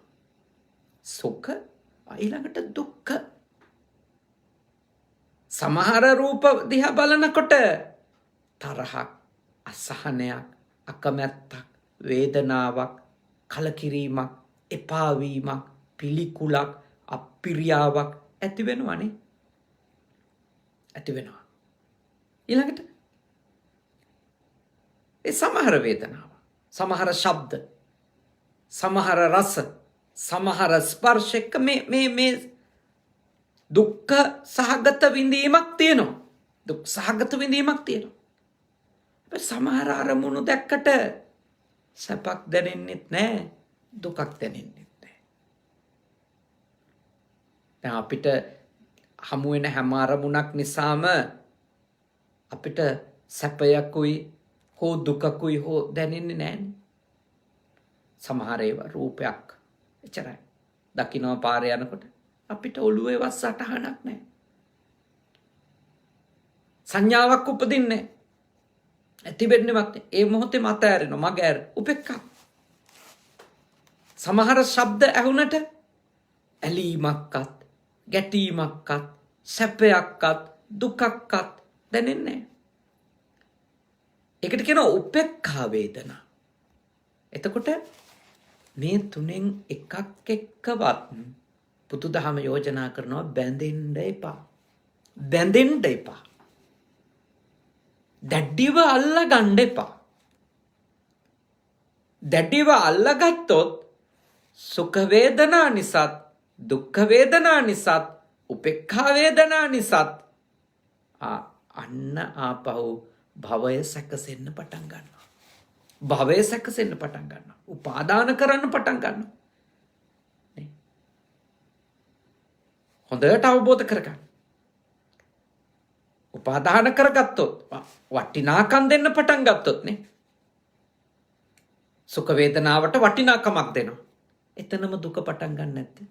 සුඛ, ඊළඟට දුක්ඛ. සමහර රූප දිහා බලනකොට තරහක්, අසහනයක්, අකමැත්තක්, වේදනාවක්, කලකිරීමක්, එපා වීමක්, පිළිකුලක්, අප්‍රියාවක් ඇති වෙනවනේ. ඇති වෙනවා. ඊළඟට ඒ සමහර වේදනාව, සමහර ශබ්ද, සමහර රස, සමහර ස්පර්ශක මේ දුක්ඛ සහගත විඳීමක් තියෙනවා. දුක් සහගත විඳීමක් තියෙනවා. සමහර අරමුණු දැක්කට සැපක් දැනෙන්නෙත් නැහැ, දුකක් දැනෙන්නෙත් නැහැ. දැන් අපිට හමු වෙන හැම අරමුණක් නිසාම අපිට සැපයකුයි හෝ දුකකුයි හෝ දැනෙන්නේ නැහැනේ. සමහර ඒවා රූපයක් එච්චරයි. දකින්න පාරේ යනකොට අපිට ඔළුවේ වස් සටහනක් නැහැ. සංඥාවක් උපදින්නේ නැහැ. ඇති වෙන්නේවත් නැහැ. ඒ මොහොතේ මත ඇරෙනවා, මග ඇර උපේක්ඛා. සමහර ශබ්ද ඇහුනට ඇලීමක්වත්, ගැටීමක්වත්, සැපයක්වත්, දුකක්වත් දැනෙන්නේ නැහැ. ඒකට කියනවා උපේක්ඛා වේදනා. එතකොට මේ තුනෙන් එකක් එක්කවත් බුදුදහම යෝජනා කරනවා බැඳෙන්න එපා. බැඳෙන්න එපා. දැඩිව අල්ලගන්න එපා. දැඩිව අල්ලගත්තොත් සුඛ වේදනා නිසාත්, දුක්ඛ වේදනා නිසාත්, උපේක්ඛා වේදනා නිසාත් අන්න ආපහු භවය සැකසෙන්න පටන් ගන්නවා. භවය සැකසෙන්න පටන් ගන්නවා. උපාදාන කරන්න පටන් ගන්නවා. හොඳට අවබෝධ කරගන්න. උපාදාන කරගත්තොත් වටිනාකම් දෙන්න පටන් ගත්තොත් නේ සුඛ වේදනාවට වටිනාකමක් දෙනවා. එතනම දුක පටන් ගන්න නැත්තේ.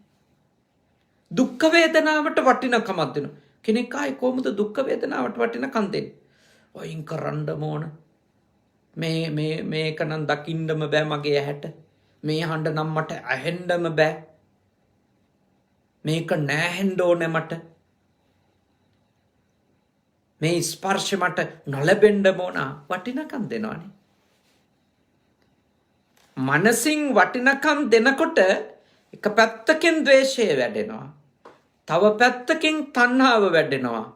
දුක්ඛ වේදනාවට වටිනාකමක් දෙනවා. කෙනෙක් ආයි කොහොමද දුක්ඛ වේදනාවට වටිනාකම් දෙන්නේ? වයින් කරන්න ඕන, මේක නම් දකින්නම බෑ මගේ ඇහැට. මේ හඬ නම් මට ඇහෙන්නම බෑ. මේක නෑහෙන්න ඕනේ මට. මේ ස්පර්ශ මට නොලැබෙන්න ඕන. වටිනකම් දෙනවනේ. මනසින් වටිනකම් දෙනකොට එක පැත්තකින් ද්වේෂය වැඩෙනවා. තව පැත්තකින් තණ්හාව වැඩෙනවා.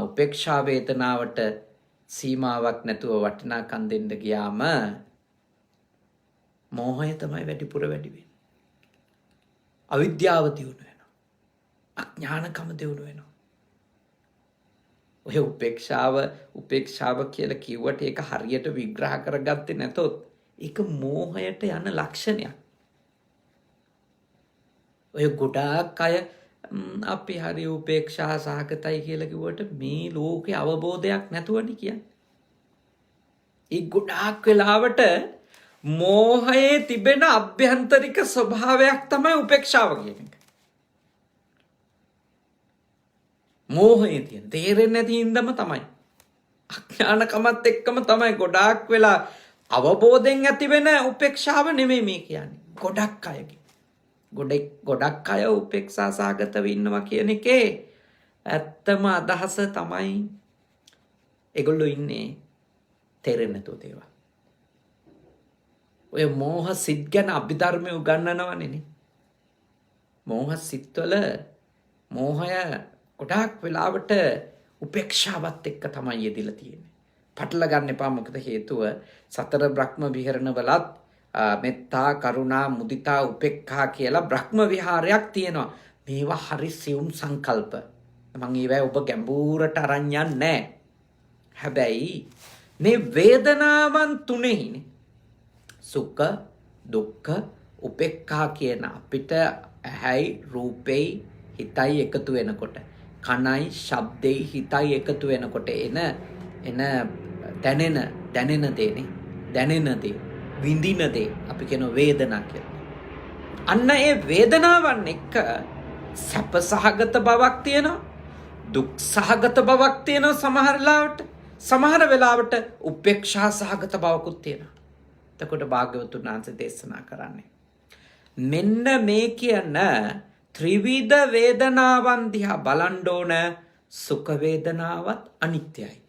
උපේක්ෂා වේදනාවට සීමාවක් නැතුව වටිනාකම් දෙන්න ගියාම මෝහය තමයි වැඩිපුර වැඩි වෙන්නේ. අවිද්‍යාව දියුණු වෙනවා. අඥානකම දියුණු වෙනවා. ඔය උපේක්ෂාව කියලා කිව්වට ඒක හරියට විග්‍රහ කරගත්තේ නැතොත් ඒක මෝහයට යන ලක්ෂණයක්. ඔය ගොඩාක් අය අපි හරි උපේක්ෂා සහගතයි කියලා කිව්වට මේ ලෝකේ අවබෝධයක් නැතුවනේ කියන්නේ. ඒ ගොඩාක් වෙලාවට මෝහයේ තිබෙන අභ්‍යන්තරික ස්වභාවයක් තමයි උපේක්ෂාව කියන එක. මෝහයේ තියෙන තේරෙන්නේ නැති ඉඳම තමයි. අඥානකමත් එක්කම තමයි ගොඩාක් වෙලා අවබෝධයෙන් ඇති වෙන උපේක්ෂාව නෙමෙයි මේ කියන්නේ. ගොඩක් අයගේ. ගොඩක් අය උපේක්ෂා සහගතව ඉන්නවා කියන එකේ ඇත්තම අදහස තමයි ඒගොල්ලෝ ඉන්නේ තේරෙන්නේ නැතුව දේවල්. ඔය මෝහ සිත් ගැන අභිධර්මයේ උගන්වනවනේ. මෝහ සිත්වල මෝහය ගොඩාක් වෙලාවට උපේක්ෂාවත් එක්ක තමයි යෙදිලා තියෙන්නේ. පටල ගන්න එපා. මොකද හේතුව සතර බ්‍රහ්ම විහරණ වලත් මෙත්තා කරුණා මුදිතා උපේක්ඛා කියලා බ්‍රහ්ම විහාරයක් තියෙනවා. මේවා හරි සියුම් සංකල්ප. මම ඒවයි ඔබ ගැඹුරට අරන් යන්නේ නැහැ. හැබැයි මේ වේදනාවන් තුනේනේ සුඛ දුක්ඛ උපේක්ඛා කියන අපිට ඇහැයි රූපෙයි හිතයි එකතු වෙනකොට කනයි ශබ්දෙයි හිතයි එකතු වෙනකොට එන දැනෙන දේ විඳින දේ අපි කියන වේදනා කියලා. අන්න ඒ වේදනාවන් එක්ක සැප සහගත බවක් තියෙනවා, දුක් සහගත බවක් තියෙනවා සමහර වෙලාවට උපේක්ෂා සහගත බවකුත් තියෙනවා. එතකොට භාග්‍යවතුන් වහන්සේ දේශනා කරන්නේ මෙන්න මේ කියන ත්‍රිවිධ වේදනාවන් දිහා බලන්න ඕන. සුඛ වේදනාවත් අනිත්‍යයි.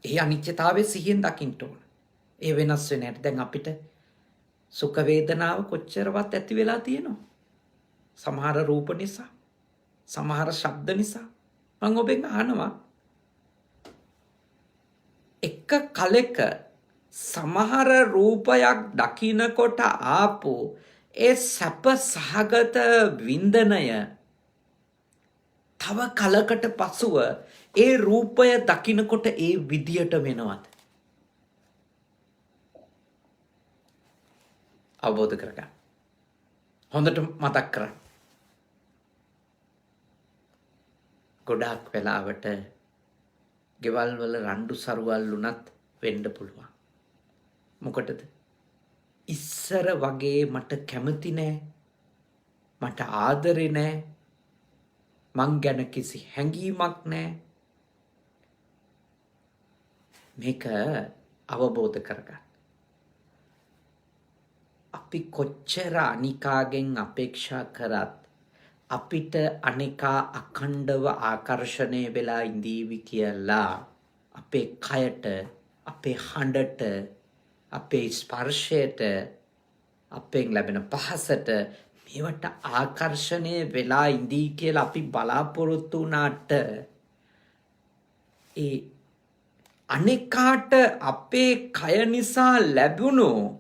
ඒ අනිත්‍යතාවයේ සිහියෙන් දකින්න ඕන. ඒ වෙනස් වෙන්නේ නැහැ. දැන් අපිට සුඛ වේදනාව කොච්චරවත් ඇති වෙලා තියෙනවා. සමහර රූප නිසා, සමහර ශබ්ද නිසා. මම ඔබෙන් අහනවා එක කලෙක සමහර රූපයක් දකින්නකොට ආපු ඒ සැප සහගත වින්දනය තව කලකට පසුව ඒ රූපය දකින්නකොට ඒ විදියට වෙනවද? අවබෝධ කරගන්න. හොඳට මතක් කරගන්න. ගොඩාක් වෙලාවට ගෙවල් වල රණ්ඩු සරුවල් උනත් වෙන්න පුළුවන්. මොකටද? ඉස්සර වගේ මට කැමති නෑ, මට ආදරේ නෑ, මං ගැන කිසි හැඟීමක් නෑ. මේක අවබෝධ කරගන්න. අපි කොච්චර අනිකාගෙන් අපේක්ෂා කරත් අපිට අනිකා අඛණ්ඩව ආකර්ෂණය වෙලා ඉඳීවි කියලා අපේ කයට, අපේ හඬට, අපේ ස්පර්ශයට, අපෙන් ලැබෙන පහසට මේවට ආකර්ෂණය වෙලා ඉඳී කියලා අපි බලාපොරොත්තු වුණාට ඒ අනිකාට අපේ කය නිසා ලැබුණු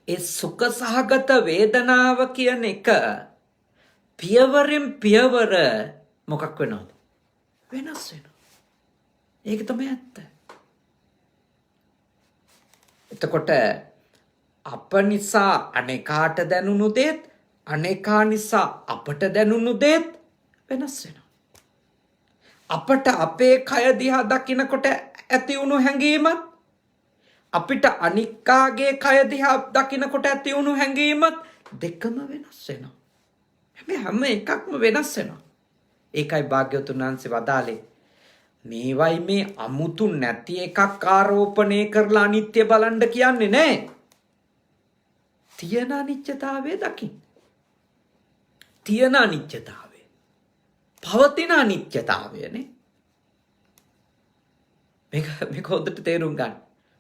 ඒ සුඛ සහගත වේදනාව කියන එක පියවරෙන් පියවර මොකක් වෙනවද? වෙනස් වෙනවා. ඒක තමයි ඇත්ත. එතකොට අප නිසා අනේකාට දැනුණු දේත් අනේකා නිසා අපට දැනුණු දේත් වෙනස් වෙනවා. අපට අපේ කය දිහා දකිනකොට ඇති වුණු හැඟීමත් අපිට අනිකාගේ කය දිහා දකිනකොට ඇති වුණු හැඟීමත් දෙකම වෙනස් වෙනවා. හැම එකක්ම වෙනස් වෙනවා. ඒකයි භාග්‍යවතුන් වහන්සේ වදාළේ මේවයි මේ අමුතු නැති එකක් ආරෝපණය කරලා අනිත්‍ය බලන්න කියන්නේ නෑ. තියෙන අනිත්‍යතාවය දකින්න. තියෙන අනිත්‍යතාවය. පවතින අනිත්‍යතාවයනේ. මේක හොඳට තේරුම් ගන්න.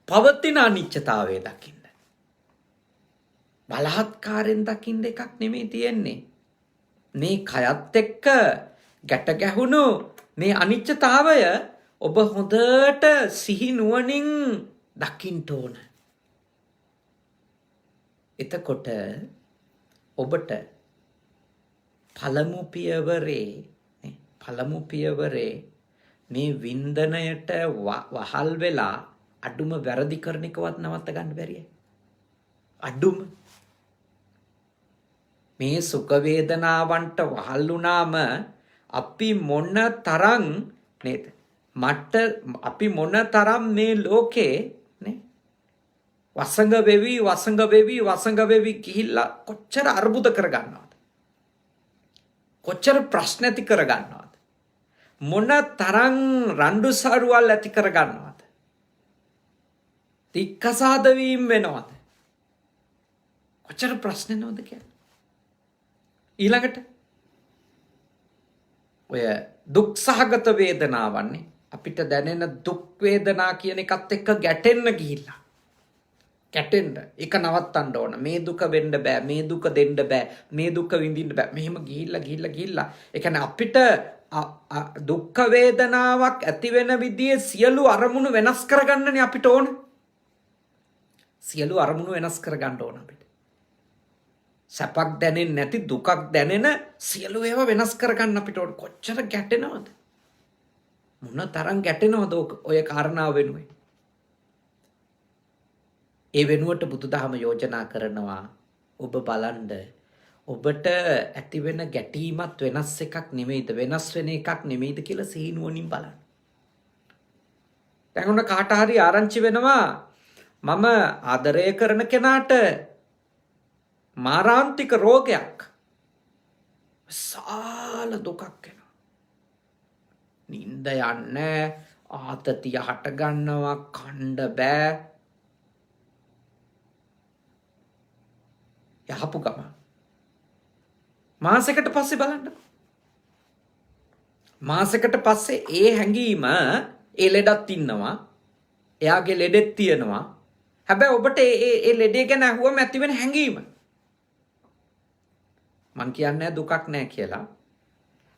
පවතින අනිත්‍යතාවය දකින්න. බලහත්කාරයෙන් දකින්න එකක් නෙමෙයි තියෙන්නේ. මේ කයත් එක්ක ගැට ගැහුණු මේ අනිත්‍යතාවය ඔබ හොඳට සිහි නුවණින් දකින්න ඕන. එතකොට ඔබට පළමු පියවරේ මේ වින්දනයට වහල් වෙලා අඩුම වැරදි කරන එකවත් නවත්ත ගන්න බැරිය. අඩුම මේ සුඛ වේදනාවන්ට වහල් වුණාම අපි මොන තරම් නේද? අපි මොන තරම් මේ ලෝකේ නේ වසඟ වෙවි ගිහිල්ලා කොච්චර අර්බුද කරගන්නවද? කොච්චර ප්‍රශ්න ඇති කරගන්නවද? මොන තරම් රණ්ඩු සරුවල් ඇති කරගන්නවද? තික්කසාද වීම වෙනවද? කොච්චර ප්‍රශ්න නෝද කියන්නේ? ඊළඟට ඔය දුක් සහගත වේදනාවන්නේ අපිට දැනෙන දුක් වේදනා කියන එකත් එක්ක ගැටෙන්න ගිහිල්ලා ඒක නවත්තන්න ඕන. මේ දුක වෙන්න බෑ, මේ දුක දෙන්න බෑ, මේ දුක විඳින්න බෑ. මෙහෙම ගිහිල්ලා ඒ කියන්නේ අපිට දුක් වේදනාවක් ඇති වෙන විදිහේ සියලු අරමුණු වෙනස් කරගන්නනේ අපිට ඕන. සියලු අරමුණු වෙනස් කරගන්න ඕන අපිට. සැපක් දැනෙන්නේ නැති දුකක් දැනෙන සියලු ඒවා වෙනස් කරගන්න අපිට ඕන. කොච්චර ගැටෙනවද? මොන තරම් ගැටෙනවද ඔය කාරණාව වෙනුවෙන්? ඒ වෙනුවට බුදුදහම යෝජනා කරනවා ඔබ බලන්න ඔබට ඇති වෙන ගැටීමත් වෙනස් එකක් නෙමෙයිද, වෙනස් වෙන එකක් නෙමෙයිද කියලා සිහිනුවණින් බලන්න. දැන් ඔන්න කාට හරි ආරංචි වෙනවා මම ආදරය කරන කෙනාට මාරාන්තික රෝගයක්, විශාල දුකක් එනවා. නිින්ද යන්නේ, ආතතිය හට ගන්නවා, කන්න බෑ. යහපු ගම මාසෙකට පස්සේ බලන්න. මාසෙකට පස්සේ ඒ හැඟීම ඒ ලෙඩත් ඉන්නවා. එයාගේ ලෙඩෙත් තියෙනවා. හැබැයි ඔබට ඒ ලෙඩේ ගැන අහුවම ඇති වෙන හැඟීම. මං කියන්නේ දුකක් නැහැ කියලා.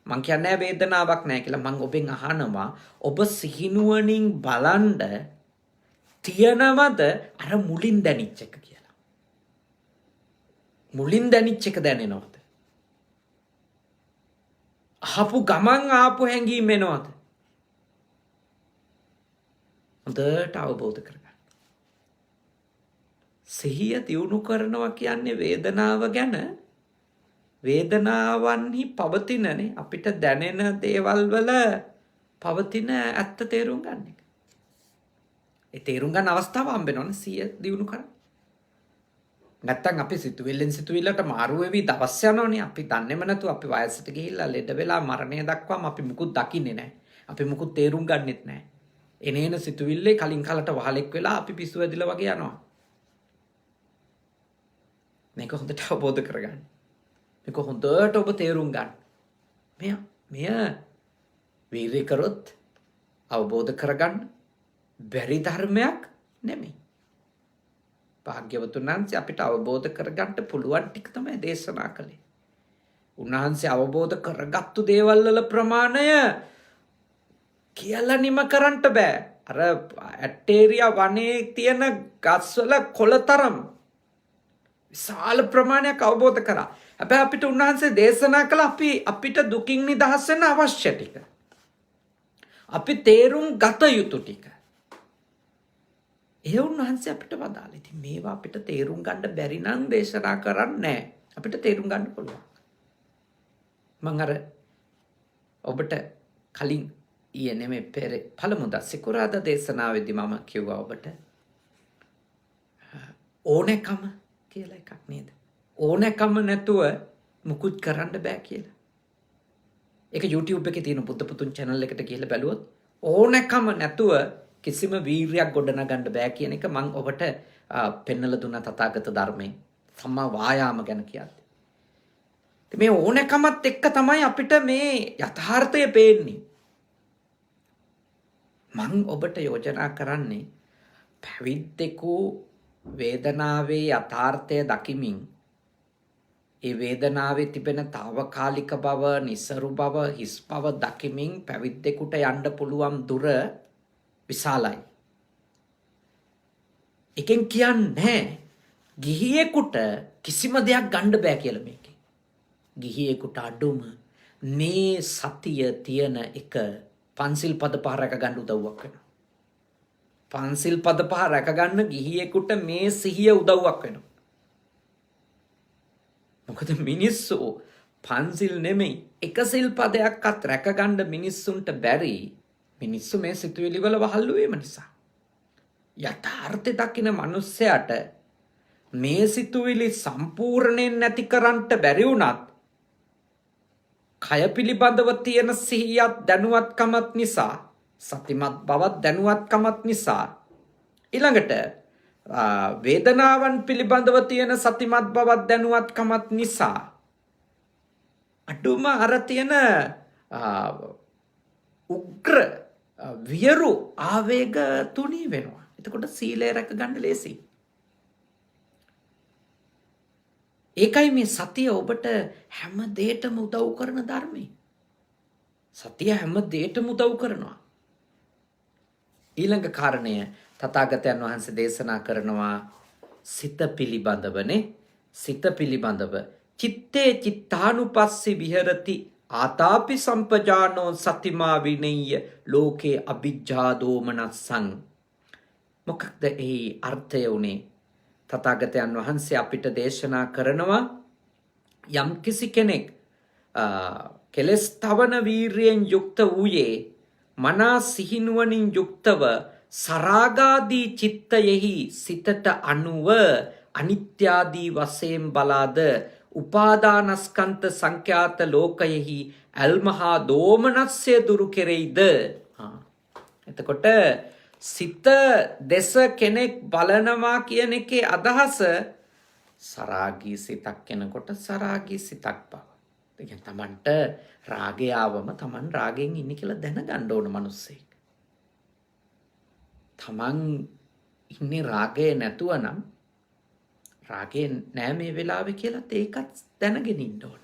මං කියන්නේ වේදනාවක් නැහැ කියලා. මං ඔබෙන් අහනවා ඔබ සිහිනුවණින් බලන්න තියනවද අර මුලින් දැනිච්ච එක කියලා. මුලින් දැනිච්ච එක දැනෙනවද? ආපු ගමන් ආපු හැඟීම් එනවද? හොඳට අවබෝධ කරගන්න. සිහිය දියුණු කරනවා කියන්නේ වේදනාව ගැන, වේදනාවන්හි පවතිනනේ අපිට දැනෙන දේවල් වල පවතින ඇත්ත තේරුම් ගන්න එක. ඒ තේරුම් ගන්න අවස්ථාව හම්බ වෙනවනේ සිහිය දියුණු කරන්න. නැත්තම් අපි සිතුවිල්ලෙන් සිතුවිල්ලට මාරු වෙවි දවස් යනවනේ. අපි දන්නේම නැතුව අපි වයසට ගිහිල්ලා ලෙඩ වෙලා මරණය දක්වාම අපි මුකුත් දකින්නේ නැහැ. අපි මුකුත් තේරුම් ගන්නෙත් නැහැ. එනේන සිතුවිල්ලේ කලින් කලට වහලෙක් වෙලා අපි පිස්සු වැදිලා වගේ යනවා. මේක හොඳට අවබෝධ කරගන්න. මේක හොඳට ඔබ තේරුම් ගන්න. මෙය වීර්ය කරොත් අවබෝධ කරගන්න බැරි ධර්මයක් නෙමෙයි. භාග්‍යවතුන් වහන්සේ අපිට අවබෝධ කරගන්න පුළුවන් ටික තමයි දේශනා කළේ. උන්වහන්සේ අවබෝධ කරගත්තු දේවල් වල ප්‍රමාණය කියලා නිම කරන්න බෑ. අර ඇටේරියා වනයේ තියෙන ගස්වල කොළතරම් විශාල ප්‍රමාණයක් අවබෝධ කරා. හැබැයි අපිට උන්වහන්සේ දේශනා කළ අපිට දුකින් නිදහස් වෙන්න අවශ්‍ය ටික. අපි තේරුම් ගත යුතු ටික. ඒ උන්වහන්සේ අපිට වදාළ. ඉතින් මේවා අපිට තේරුම් ගන්න බැරි නම් දේශනා කරන්නේ නැහැ. අපිට තේරුම් ගන්න පුළුවන්. මම අර ඔබට කලින් ඊයේ නෙමෙයි පළමුදා සිකුරාදා දේශනාවේදී මම කිව්වා ඔබට ඕනෑකම කියලා එකක් නේද? ඕනෑකම නැතුව මුකුත් කරන්න බෑ කියලා. ඒක YouTube එකේ තියෙන බුද්ධ පුතුන් channel එකට ගිහිල්ලා බැලුවොත් ඕනෑකම නැතුව කිසිම වීරියක් ගොඩනගන්න බෑ කියන එක මම ඔබට පෙන්වලා දුන්නා තථාගත ධර්මයෙන්. සම්මා වායාම ගැන කියද්දී. මේ ඕනෑකමත් එක්ක තමයි අපිට මේ යථාර්ථය පේන්නේ. මම ඔබට යෝජනා කරන්නේ පැවිද්දෙකු වේදනාවේ යථාර්ථය දකිමින් ඒ වේදනාවේ තිබෙන తాවකාලික බව, නිසරු බව, හිස් බව දකිමින් පැවිද්දෙකුට යන්න පුළුවන් දුර විශාලයි. එකෙන් කියන්නේ ගිහියෙකුට කිසිම දෙයක් ගන්න බෑ කියලා මේකේ. ගිහියෙකුට අඩුම මේ සතිය තියෙන එක පන්සිල් පද පහ රැක ගන්න උදව්වක් වෙනවා. පන්සිල් පද පහ රැක ගන්න ගිහියෙකුට මේ සිහිය උදව්වක් වෙනවා. මොකද මිනිස්සු පන්සිල් නෙමෙයි එක සිල් පදයක්වත් රැක ගන්න මිනිස්සුන්ට බැරි. මිනිස්සු මේ සිතුවිලි වල වහල්ලු වීම නිසා. යථාර්ථය දකින මිනිස්සයාට මේ සිතුවිලි සම්පූර්ණයෙන් නැති කරන්න බැරි වුණත් කය පිළිබඳව තියෙන සිහියත් දැනුවත්කමත් නිසා, සතිමත් බවත් දැනුවත්කමත් නිසා, ඊළඟට වේදනාවන් පිළිබඳව තියෙන සතිමත් බවත් දැනුවත්කමත් නිසා අඩුම අර තියෙන උග්‍ර වියරු ආවේග තුනී වෙනවා. එතකොට සීලය රැක ගන්න ලේසියි. ඒකයි මේ සතිය ඔබට හැම දෙයකටම උදව් කරන ධර්මය. සතිය හැම දෙයකටම උදව් කරනවා. ඊළඟ කාරණය තථාගතයන් වහන්සේ දේශනා කරනවා සිත පිළිබඳවනේ. සිත පිළිබඳව චිත්තේ චිත්තානුපස්සී විහෙරති ආතාපි සම්පජානෝ සතිමා විනෙය්‍ය ලෝකේ අභිජ්ජා දෝමනස්සං. මොකක්ද ඒ අර්ථය උනේ? තථාගතයන් වහන්සේ අපිට දේශනා කරනවා යම් කිසි කෙනෙක් කෙලස් තවන වීරියෙන් යුක්ත වූයේ මනා සිහිනුවණින් යුක්තව සරාගාදී චිත්තයෙහි සිතට අනුව අනිත්‍යාදී වශයෙන් බලාද උපාදානස්කන්ධ සංඛ්‍යාත ලෝකයෙහි අල්මහා දෝමනස්ය දුරු කෙරෙයිද. එතකොට සිත දෙස කෙනෙක් බලනවා කියන එකේ අදහස සරාගී සිතක් කෙනකොට සරාගී සිතක් බව. ඒ කියන්නේ Tamanට රාගය ආවම Taman රාගයෙන් ඉන්නේ කියලා දැනගන්න ඕන මිනිස්සෙක්. Taman ඉන්නේ රාගය නැතුව නම් රාගය නෑ මේ වෙලාවේ කියලාත් ඒකත් දැනගෙන ඉන්න ඕන.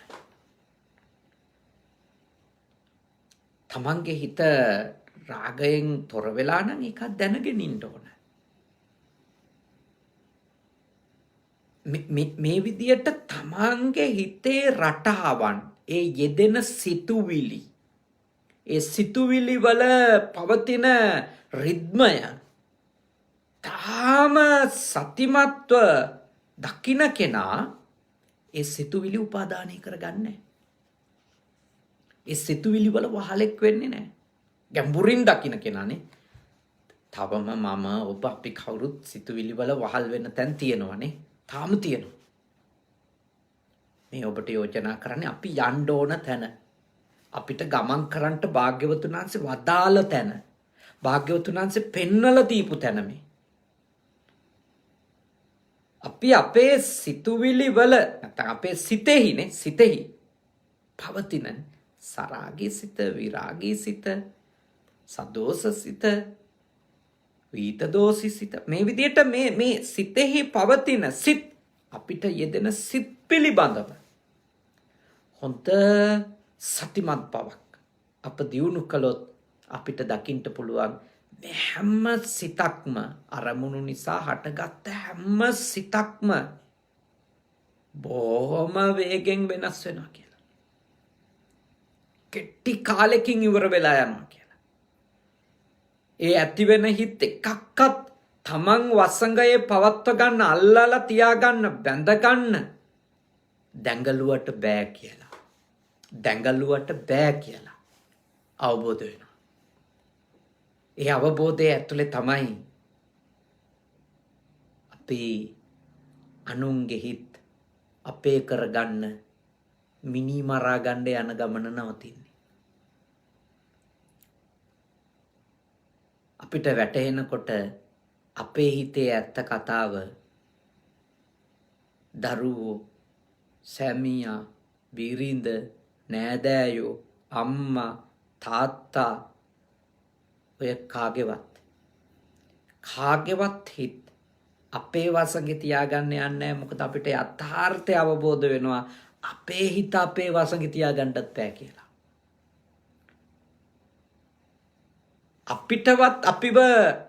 Tamanගේ හිත රාගයෙන් තොර වෙලා නම් ඒකත් දැනගෙන ඉන්න ඕන. මේ විදියට තමන්ගේ හිතේ රටාවන්, ඒ යෙදෙන සිතුවිලි, ඒ සිතුවිලි වල පවතින රිද්මය තාම සතිමත්ව දකින්න කෙනා ඒ සිතුවිලි උපාදානය කරගන්නේ. ඒ සිතුවිලි වල වහලෙක් වෙන්නේ නැහැ. ගැඹුරින් දකින්න කෙනානේ. තවම මම ඔබ අපි කවුරුත් සිතුවිලි වල වහල් වෙන තැන් තියෙනවනේ. තාම තියෙනවා. මේ ඔබට යෝජනා කරන්නේ අපි යන්න ඕන තැන. අපිට ගමන් කරන්නට භාග්‍යවතුන් වහන්සේ වදාළ තැන. භාග්‍යවතුන් වහන්සේ පෙන්වලා දීපු තැන මේ. අපි අපේ සිතුවිලි වල නැත්නම් අපේ සිතෙහිනේ සිතෙහි පවතින සරාගී සිත, විරාගී සිත, සදෝස සිත, වීතදෝසි සිත, මේ විදිහට මේ සිතෙහි පවතින සිත්, අපිට යෙදෙන සිත් පිළිබඳව හොඳ සතිමත් බවක් අප දියුණු කළොත් අපිට දකින්න පුළුවන් මේ හැම සිතක්ම අරමුණු නිසා හටගත්ත හැම සිතක්ම බොහොම වේගෙන් වෙනස් වෙනවා කියලා. කෙටි කාලෙකින් ඉවර වෙලා යනවා කියලා. ඒ ඇති වෙන හිත් එකක්වත් තමන් වසඟයේ පවත්ව ගන්න, අල්ලලා තියාගන්න, බැඳ ගන්න දැඟලුවට බෑ කියලා. දැඟලුවට බෑ කියලා අවබෝධ වෙනවා. ඒ අවබෝධය ඇතුලේ තමයි අපි අනුන්ගේ හිත් අපේ කරගන්න, මිනි මරා ගන්න යන ගමන නවතින්නේ. අපිට වැටහෙනකොට අපේ හිතේ ඇත්ත කතාව දරුවෝ, සැමියා, බිරිඳ, නෑදෑයෝ, අම්මා, තාත්තා ඔය කාගේවත් හිත අපේ වසඟේ තියාගන්න යන්නේ නැහැ. මොකද අපිට යථාර්ථය අවබෝධ වෙනවා අපේ හිත අපේ වසඟේ තියාගන්නත් බෑ කියලා. අපිටවත් අපිව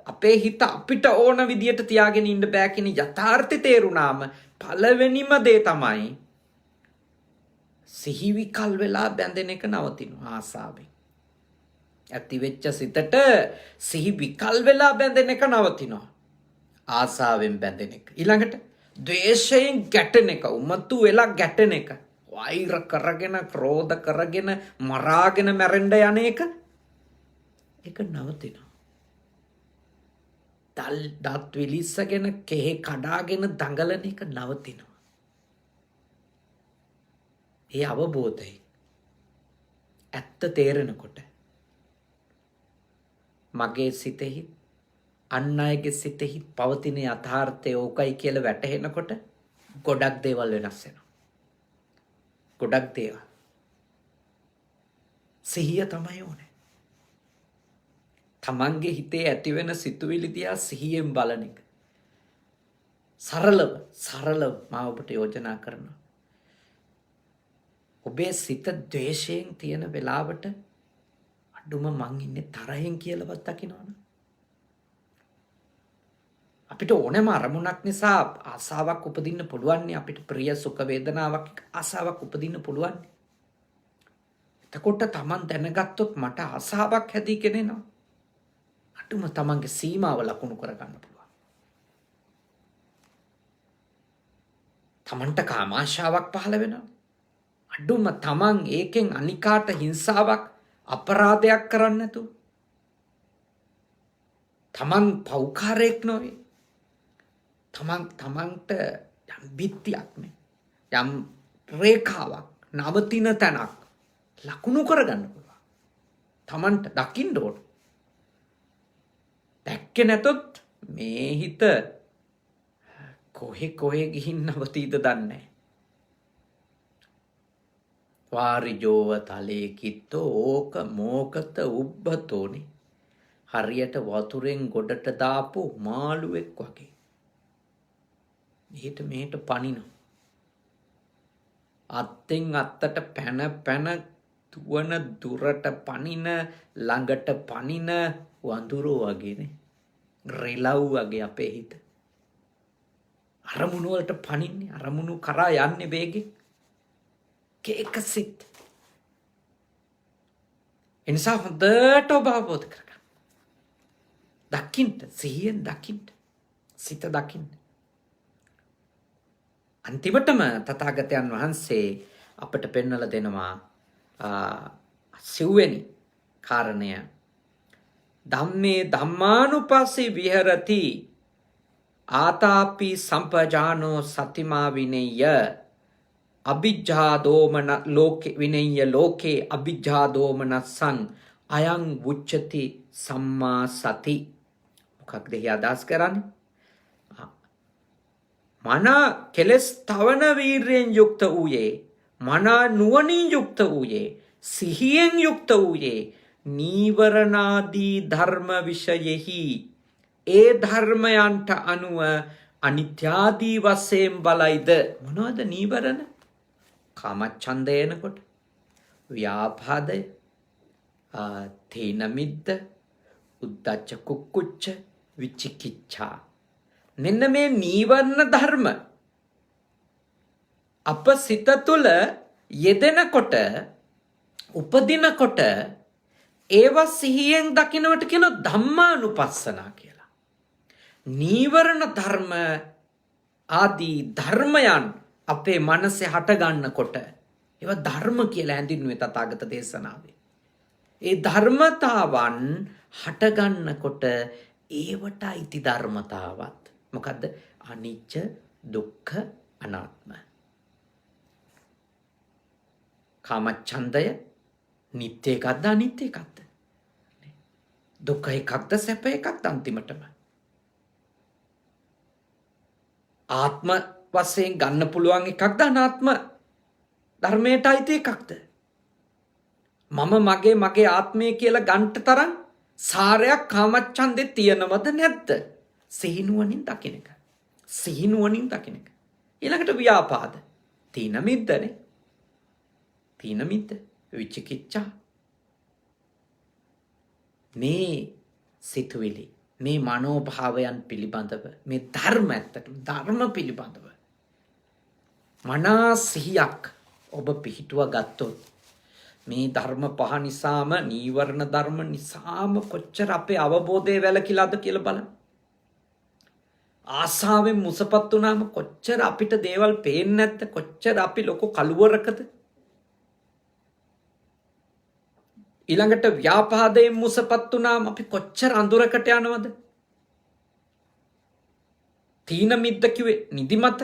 අපේ හිත අපිට ඕන විදියට තියාගෙන ඉන්න බෑ කියන යථාර්ථය තේරුණාම පළවෙනිම දේ තමයි සිහි විකල් වෙලා බැඳෙන එක නවතිනවා ආසාවෙන්. ඇති වෙච්ච සිතට සිහි විකල් වෙලා බැඳෙන එක නවතිනවා. ආසාවෙන් බැඳෙන එක. ඊළඟට ද්වේෂයෙන් ගැටෙන එක, උමතු වෙලා ගැටෙන එක. වෛර කරගෙන, ක්‍රෝධ කරගෙන, මරාගෙන මැරෙන්න යන එක. ඒක නවතිනවා. දත් විලිස්සගෙන, කෙහෙ කඩාගෙන දඟලන එක නවතිනවා. ඒ අවබෝධය ඇත්ත තේරෙනකොට මගේ සිතෙහි අන් අයගේ සිතෙහි පවතින යථාර්ථය ඕකයි කියලා වැටහෙනකොට ගොඩක් දේවල් වෙනස් වෙනවා. ගොඩක් දේවල්. සිහිය තමයි ඕනේ. තමන්ගේ හිතේ ඇතිවෙන සිතුවිලි දිහා සිහියෙන් බලන එක. සරලව මම ඔබට යෝජනා කරනවා. ඔබේ සිත ද්වේෂයෙන් තියෙන වෙලාවට අඩුම මං ඉන්නේ තරහෙන් කියලාවත් දකිනවනේ. අපිට ඕනෑම අරමුණක් නිසා ආසාවක් උපදින්න පුළුවන්. අපිට ප්‍රිය සුඛ වේදනාවක් ආසාවක් උපදින්න පුළුවන්. එතකොට තමන් දැනගත්තොත් මට ආසාවක් හැදීගෙන එනවා. අඩුම තමන්ගේ සීමාව ලකුණු කරගන්න පුළුවන්. තමන්ට කාමාශාවක් පහළ වෙනවා. අඩුම තමන් ඒකෙන් අනිකාට හිංසාවක් අපරාධයක් කරන්න නැතුව තමන් පෞකාරයෙක් නොවේ. තමන්ට යම් බිත්තියක් යම් රේඛාවක් නවතින තැනක් ලකුණු කරගන්න පුළුවන්. තමන්ට දකින්න ඕන. දැක්කේ නැතොත් මේ හිත කොහෙ ගිහින් නවතීද දන්නේ නැහැ. වාරිජෝව තලේ කිත්තෝ ඕක මෝකත උබ්බතෝනේ. හරියට වතුරෙන් ගොඩට දාපු මාළුවෙක් වගේ. මෙහෙට පනිනවා. අත්ෙන් අත්තට පැන දුවන දුරට පනින ළඟට පනින වඳුරෝ වගේනේ. රෙලව් වගේ අපේ හිත. අරමුණු වලට පනින්නේ, අරමුණු කරා යන්නේ වේගෙන්. ඒක සිත්. එනිසා හොඳට ඔබ අවබෝධ කරගන්න. දකින්න, සිහියෙන් දකින්න, සිත දකින්න. අන්තිමටම තථාගතයන් වහන්සේ අපට පෙන්වලා දෙනවා සිව්වෙනි කාරණය. ධම්මේ ධම්මානුපස්සී විහෙරති ආතාපි සම්පජානෝ සතිමා විනේය අභිජ්ජා දෝමන ලෝකේ විනේය ලෝකේ අභිජ්ජා දෝමනස්සං අයං උච්චති සම්මා සති. මොකක්ද එහි අදහස් කරන්නේ? මන කෙලස් තවන වීර්යෙන් යුක්ත වූයේ, මන නුවණින් යුක්ත වූයේ, සිහියෙන් යුක්ත වූයේ නීවරණාදී ධර්ම විෂයෙහි ඒ ධර්මයන්ට අනුව අනිත්‍යාදී වශයෙන් බලයිද. මොනවද නීවරණ? කාමච්ඡන්දය එනකොට, ව්‍යාපාදය, තීන මිද්ද, උද්ධච්ච කුක්කුච්ච, විචිකිච්ඡා. මෙන්න මේ නීවරණ ධර්ම අප සිත තුළ යෙදෙනකොට, උපදිනකොට ඒවා සිහියෙන් දකින්නට කියන ධම්මානුපස්සනා කියලා. නීවරණ ධර්ම ආදී ධර්මයන් අපේ මනසේ හට ගන්නකොට ඒවා ධර්ම කියලා හැඳින්වුවේ තථාගත දේශනාවේ. ඒ ධර්මතාවන් හට ගන්නකොට ඒවට අයිති ධර්මතාවත් මොකද්ද? අනිච්ච, දුක්ඛ, අනාත්ම. කාමච්ඡන්දය නිත්‍ය එකක්ද අනිත්‍ය එකක්ද? දුක එකක්ද සැප එකක්ද අන්තිමටම? ආත්ම වශයෙන් ගන්න පුළුවන් එකක්ද අනාත්ම ධර්මයට අයිති එකක්ද? මම මගේ ආත්මය කියලා ගන්ට තරම් සාරයක් කාමච්ඡන්දේ තියනවද නැද්ද? සිහිනුවණින් දකින එක. සිහිනුවණින් දකින එක. ඊළඟට ව්‍යාපාද. තීන මිද්දනේ. තීන මිද්ද. විචිකිච්ඡා. මේ සිතුවිලි මේ මනෝභාවයන් පිළිබඳව මේ ධර්ම ඇත්තටම ධර්ම පිළිබඳව මනා සිහියක් ඔබ පිහිටුවා ගත්තොත් මේ ධර්ම පහ නිසාම නීවරණ ධර්ම නිසාම කොච්චර අපේ අවබෝධය වැළකීලාද කියලා බලන්න. ආසාවෙන් මුසපත් වුණාම කොච්චර අපිට දේවල් පේන්නේ නැද්ද? කොච්චර අපි ලොකු කලුවරකද? ඊළඟට ව්‍යාපාදයෙන් මුසපත් වුණාම අපි කොච්චර අඳුරකට යනවද? තීන මිද්ද කිව්වේ නිදිමත,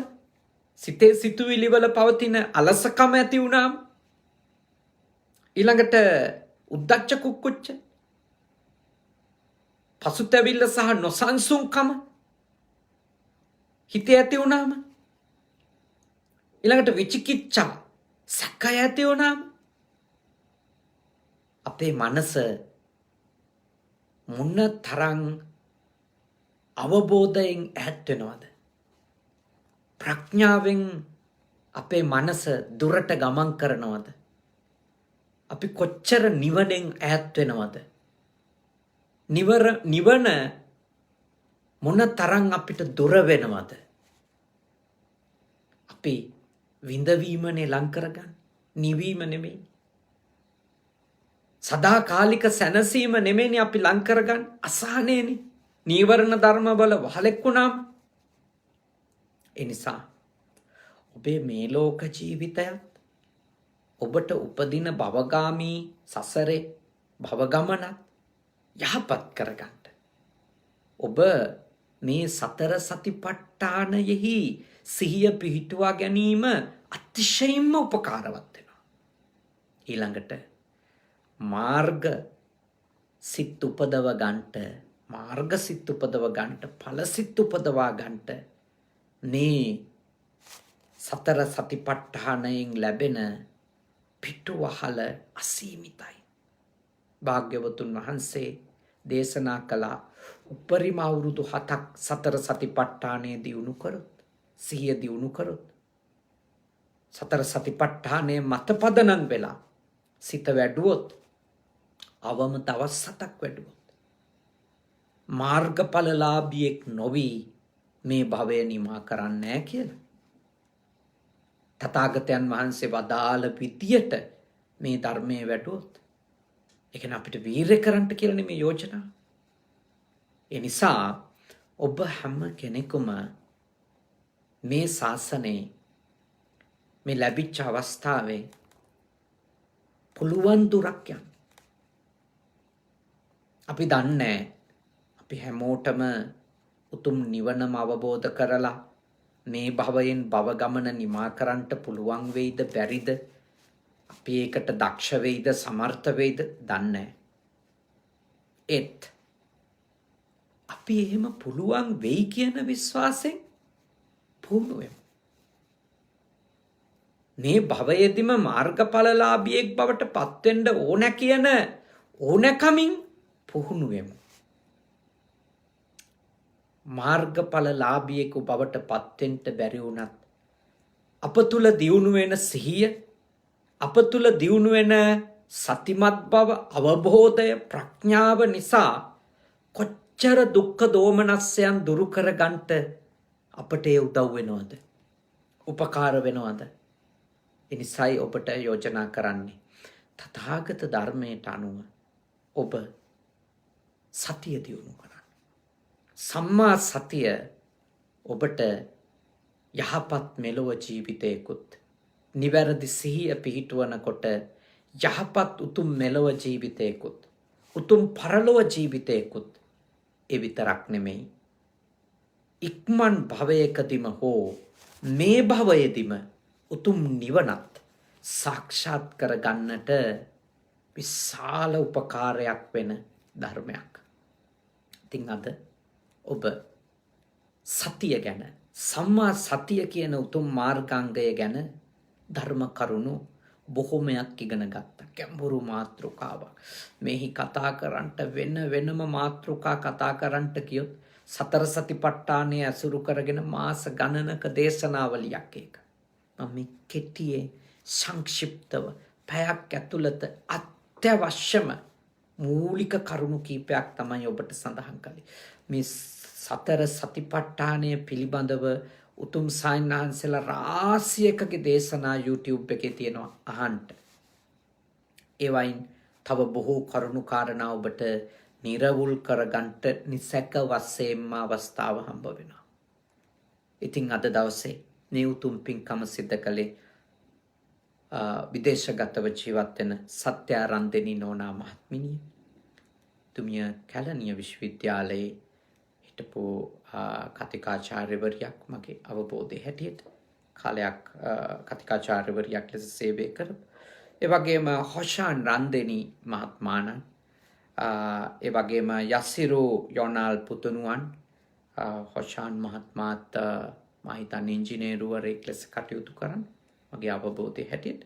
සිතේ සිතුවිලි වල පවතින අලසකම ඇති වුණාම, ඊළඟට උද්දච්ච කුක්කුච්ච, පසුතැවිල්ල සහ නොසන්සුන්කම හිතේ ඇති වුණාම, ඊළඟට විචිකිච්ඡා සැකය ඇති වුණාම අපේ මනස මොන තරම් අවබෝධයෙන් ඈත් වෙනවද? ප්‍රඥාවෙන් අපේ මනස දුරට ගමන් කරනවද? අපි කොච්චර නිවනෙන් ඈත් වෙනවද? නිවන මොන තරම් අපිට දුර වෙනවද? අපි විඳවීමනේ ලං කරගන්න, නිවීම නෙමෙයි. සදාකාලික සැනසීම නෙමෙයිනේ අපි ලං කරගන්න, අසහනේනේ. නීවරණ ධර්ම වල වහලෙක් වුණාම. ඒ නිසා ඔබේ මේ ලෝක ජීවිතයත් ඔබට උපදින භවගාමී සසරේ භවගමනත් යහපත් කරගන්න. ඔබ මේ සතර සතිපට්ඨානයෙහි සිහිය පිහිටුවා ගැනීම අතිශයින්ම උපකාරවත් වෙනවා. ඊළඟට මාර්ග සිත් උපදව ගන්නට, මාර්ග සිත් උපදව ගන්නට, ඵල සිත් උපදවා ගන්නට මේ සතර සතිපට්ඨානයෙන් ලැබෙන පිටුවහල අසීමිතයි. භාග්‍යවතුන් වහන්සේ දේශනා කළ උපරිම අවුරුදු 7ක් සතර සතිපට්ඨානය දියුණු කරොත්, සිහිය දියුණු කරොත්, සතර සතිපට්ඨානයේ මත පදනම් වෙලා සිත වැඩුවොත්, අවම දවස් 7ක් වැඩුවොත් මාර්ගඵලලාභියෙක් නොවි මේ භවය නිමා කරන්නේ නැහැ කියලා තථාගතයන් වහන්සේ වදාළ විදියට මේ ධර්මයේ වැඩුවොත්, ඒ කියන්නේ අපිට වීරය කරන්න කියලානේ මේ යෝජනා. ඒ නිසා ඔබ හැම කෙනෙකුම මේ ශාසනයේ මේ ලැබිච්ච අවස්ථාවේ පුළුවන් දුරක් යන්න. අපි දන්නේ අපි හැමෝටම උතුම් නිවනම අවබෝධ කරලා මේ භවයෙන් භව ගමන නිමා කරන්නට පුළුවන් වෙයිද බැරිද? අපි ඒකට දක්ෂ වෙයිද සමර්ථ වෙයිද දන්නේ ඒත් අපි එහෙම පුළුවන් වෙයි කියන විශ්වාසයෙන් පුහුණු වෙමු. මේ භවයේදීම මාර්ගඵලලාභියෙක් බවට පත් වෙන්න ඕන කියන ඕනකමින් පුහුණු වෙමු. මාර්ගඵලලාභියෙකු බවට පත් වෙන්න බැරි වුණත් අප තුල දියුණු වෙන සිහිය, අප තුල දියුණු වෙන සතිමත් බව, අවබෝධය, ප්‍රඥාව නිසා කොච්චර දුක්ඛ දෝමනස්යන් දුරු කරගන්නට අපට ඒ උදව් වෙනවද? උපකාර වෙනවද? එනිසායි ඔබට යෝජනා කරන්නේ තථාගත ධර්මයට අනුව ඔබ සතිය දියුණු කරන්න. සම්මා සතිය ඔබට යහපත් මෙලොව ජීවිතයකුත්, නිවැරදි සිහිය පිහිටුවනකොට යහපත් උතුම් මෙලොව ජීවිතයකුත්, උතුම් පරලොව ජීවිතයකුත් ඒ විතරක් නෙමෙයි, ඉක්මන් භවයකදීම හෝ මේ භවයේදීම උතුම් නිවනත් සාක්ෂාත් කර ගන්නට විශාල උපකාරයක් වෙන ධර්මයක්. ඉතින් අද ඔබ සතිය ගැන සම්මා සතිය කියන උතුම් මාර්ගාංගය ගැන ධර්ම කරුණු බොහොමයක් ඉගෙන ගත්තා. ගැඹුරු මාතෘකාවක්. මෙහි කතා කරන්නට වෙනම මාතෘකා කතා කරන්නට කියොත් සතර සතිපට්ඨානය ඇසුරු කරගෙන මාස ගණනක දේශනාවලියක් ඒක. මම මේ කෙටියේ සංක්ෂිප්තව පැයක් ඇතුළත අත්‍යවශ්‍යම මූලික කරුණු කීපයක් තමයි ඔබට සඳහන් කළේ. මේ සතර සතිපට්ඨානය පිළිබඳව උතුම් සායනහන්සලා රාශියකගේ දේශනා YouTube එකේ තියෙනවා අහන්න. ඒ වයින් තව බොහෝ කරුණු කාරණා ඔබට නිර්වුල් කරගන්නට නිසක වශයෙන්ම අවස්ථාව හම්බ වෙනවා. ඉතින් අද දවසේ මේ උතුම් පින්කම සිද්ධ කළේ විදේශගතව ජීවත් වෙන සත්‍යාරන්දෙනි නෝනා මහත්මිනිය. තුමිය කැලණිය විශ්වවිද්‍යාලයේ හිටපු කතිකාචාර්යවරියක් මගේ අවබෝධය හැටියට කාලයක් කතිකාචාර්යවරියක් ලෙස සේවය කරපු. ඒ වගේම හොෂාන් රන්දෙනි මහත්මාණන්, ඒ වගේම යසිරු යොනාල් පුතුණුවන්, හොෂාන් මහත්මාත් මම හිතන්නේ ඉංජිනේරුවරයෙක් ලෙස කටයුතු කරන මගේ අවබෝධය හැටියට.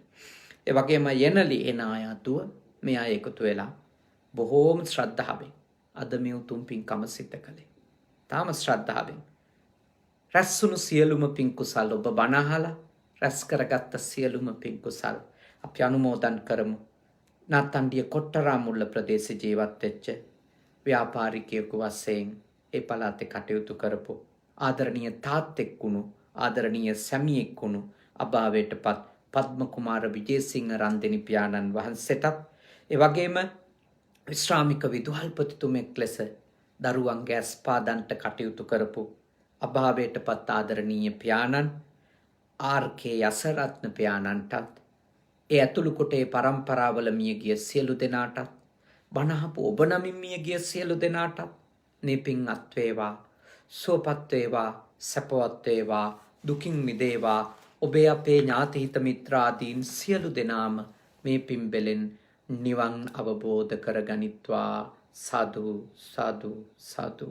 ඒ වගේම යනලි එන අය අතුව මේ අය එකතු වෙලා බොහෝම ශ්‍රද්ධාවෙන් අද මේ උතුම් පින්කම සිද්ධ කළේ. තාම ශ්‍රද්ධාවෙන් රැස්වුණු සියලුම පින් කුසල් ඔබ බණ අහලා රැස් කරගත්ත සියලුම පින් කුසල් අපි අනුමෝදන් කරමු. නාත්තන්ඩිය කොට්ටරාමුල්ල ප්‍රදේශයේ ජීවත් වෙච්ච ව්‍යාපාරිකයෙකු වශයෙන් ඒ පළාතේ කටයුතු කරපු ආදරණීය තාත්තෙක් වුණු ආදරණීය සැමියෙක් වුණු අභාවයටපත් පද්ම කුමාර විජේසිංහ රන්දෙනි පියාණන් වහන්සේටත්, ඒ වගේම විශ්‍රාමික විදුහල්පතිතුමෙක් ලෙස දරුවන්ගේ ඇස්පාදන්ට කටයුතු කරපු අභාවයටපත් ආදරණීය පියාණන් ආර්.කේ. යසරත්න පියාණන්ටත්, ඒ ඇතුළු කොටේ පරම්පරාවල මියගිය සියලු දෙනාටත්, බණහපු ඔබ නමින් මියගිය සියලු දෙනාටත් මේ පින් අත් වේවා, සුවපත් වේවා, සැපවත් වේවා, දුකින් මිදේවා. ඔබේ අපේ ඥාතිහිත මිත්‍රාදීන් සියලු දෙනාම මේ පින්බෙලෙන් නිවන් අවබෝධ කරගනිත්වා. සාදු සාදු සාදු.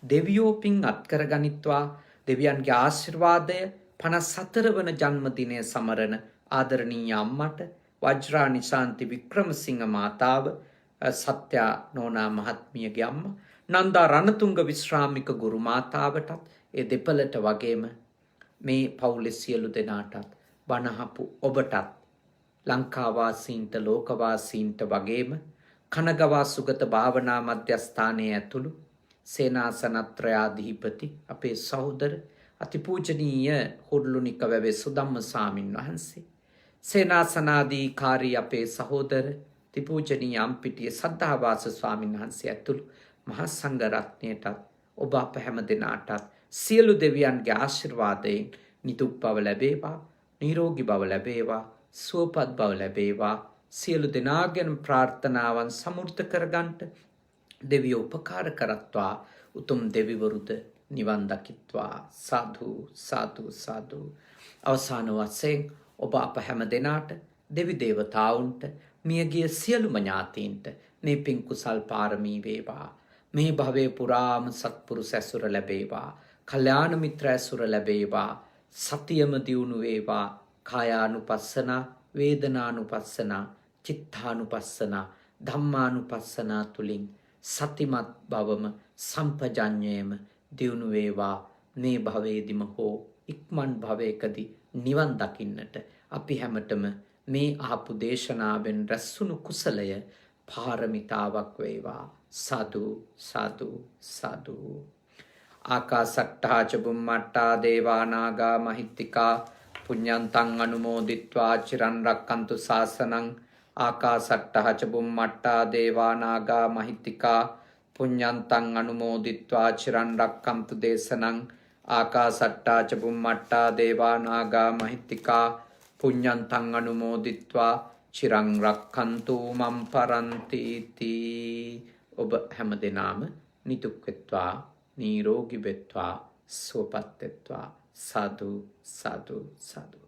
දෙවියෝ පින් අත් කරගනිත්වා. දෙවියන්ගේ ආශිර්වාදය 54 වන ජන්මදිනය සමරන ආදරණීය අම්මට, වජ්‍රානි ශාන්ති වික්‍රමසිංහ මාතාව, සත්‍යා නෝනා මහත්මියගේ අම්මා, නන්දා රණතුංග විශ්‍රාමික ගුරු මාතාවටත්, ඒ දෙපළට වගේම මේ පවුලේ සියලු දෙනාටත්, බණහපු ඔබටත්, ලංකාවාසීන්ට ලෝකවාසීන්ට වගේම කනගවා සුගත භාවනා මධ්‍යස්ථානයේ ඇතුළු සේනාසනත්‍රයාධිපති අපේ සහෝදර අතිපූජනීය හුඩ්ලුනික වැවේ සුදම්ම ස්වාමින් වහන්සේ, සේනාසනාධිකාරී අපේ සහෝදර තිපූජනීය අම්පිටිය සද්ධාවාස ස්වාමින් වහන්සේ ඇතුළු මහා සංඝ රත්නයටත් ඔබ අප හැම දෙනාටත් සියලු දෙවියන්ගේ ආශිර්වාදයෙන් නිදුක් බව ලැබේවා, නිරෝගී බව ලැබේවා, සුවපත් බව ලැබේවා. සියලු දෙනාගෙන ප්‍රාර්ථනාවන් සමෘද්ධ කරගන්නට දෙවියෝ උපකාර කරත්වා. උතුම් දෙවිවරුද නිවන් දකිත්වා. සාදු සාදු සාදු. අවසාන වශයෙන් ඔබ අප හැම දෙනාට, දෙවි දේවතාවුන්ට, මියගිය සියලුම ඥාතීන්ට මේ පින් කුසල් පාරමී වේවා. මේ භවයේ පුරාම සත්පුරුෂ ඇසුර ලැබේවා, කල්යාණ මිත්‍ර ඇසුර ලැබේවා, සතියම දියුණු වේවා. කායානුපස්සනා, වේදනානුපස්සනා, චිත්තානුපස්සනා, ධම්මානුපස්සනා තුලින් සතිමත් බවම සම්පජඤ්ඤයම දියුණු වේවා. මේ භවයේදීම හෝ ඉක්මන් භවයකදී නිවන් දකින්නට අපි හැමතෙම මේ ආපු දේශනාවෙන් රැස්වුණු කුසලය පාරමිතාවක් වේවා. සාදු සාදු සාදු. ආකාසට්ටා ච බුම්මට්ටා දේවා නාග මහිත්‍තිකා පුඤ්ඤන්තං අනුමෝදිත්වා චිරන් රක්칸තු ශාසනං. ආකාසට්ටා ච බුම්මට්ටා දේවා නාග මහිත්‍තිකා පුඤ්ඤන්තං අනුමෝදිත්වා චිරන් රක්칸තු දේශනං. ආකාසට්ටා ච බුම්මට්ටා දේවා නාග මහිත්‍තිකා පුඤ්ඤන්තං අනුමෝදිත්වා චිරන් රක්칸තු මම් පරන්ති තී. ඔබ හැම දෙනාම නිදුක් වෙත්වා, නිරෝගී වෙත්වා, සුවපත් වෙත්වා. සාදු සාදු සාදු.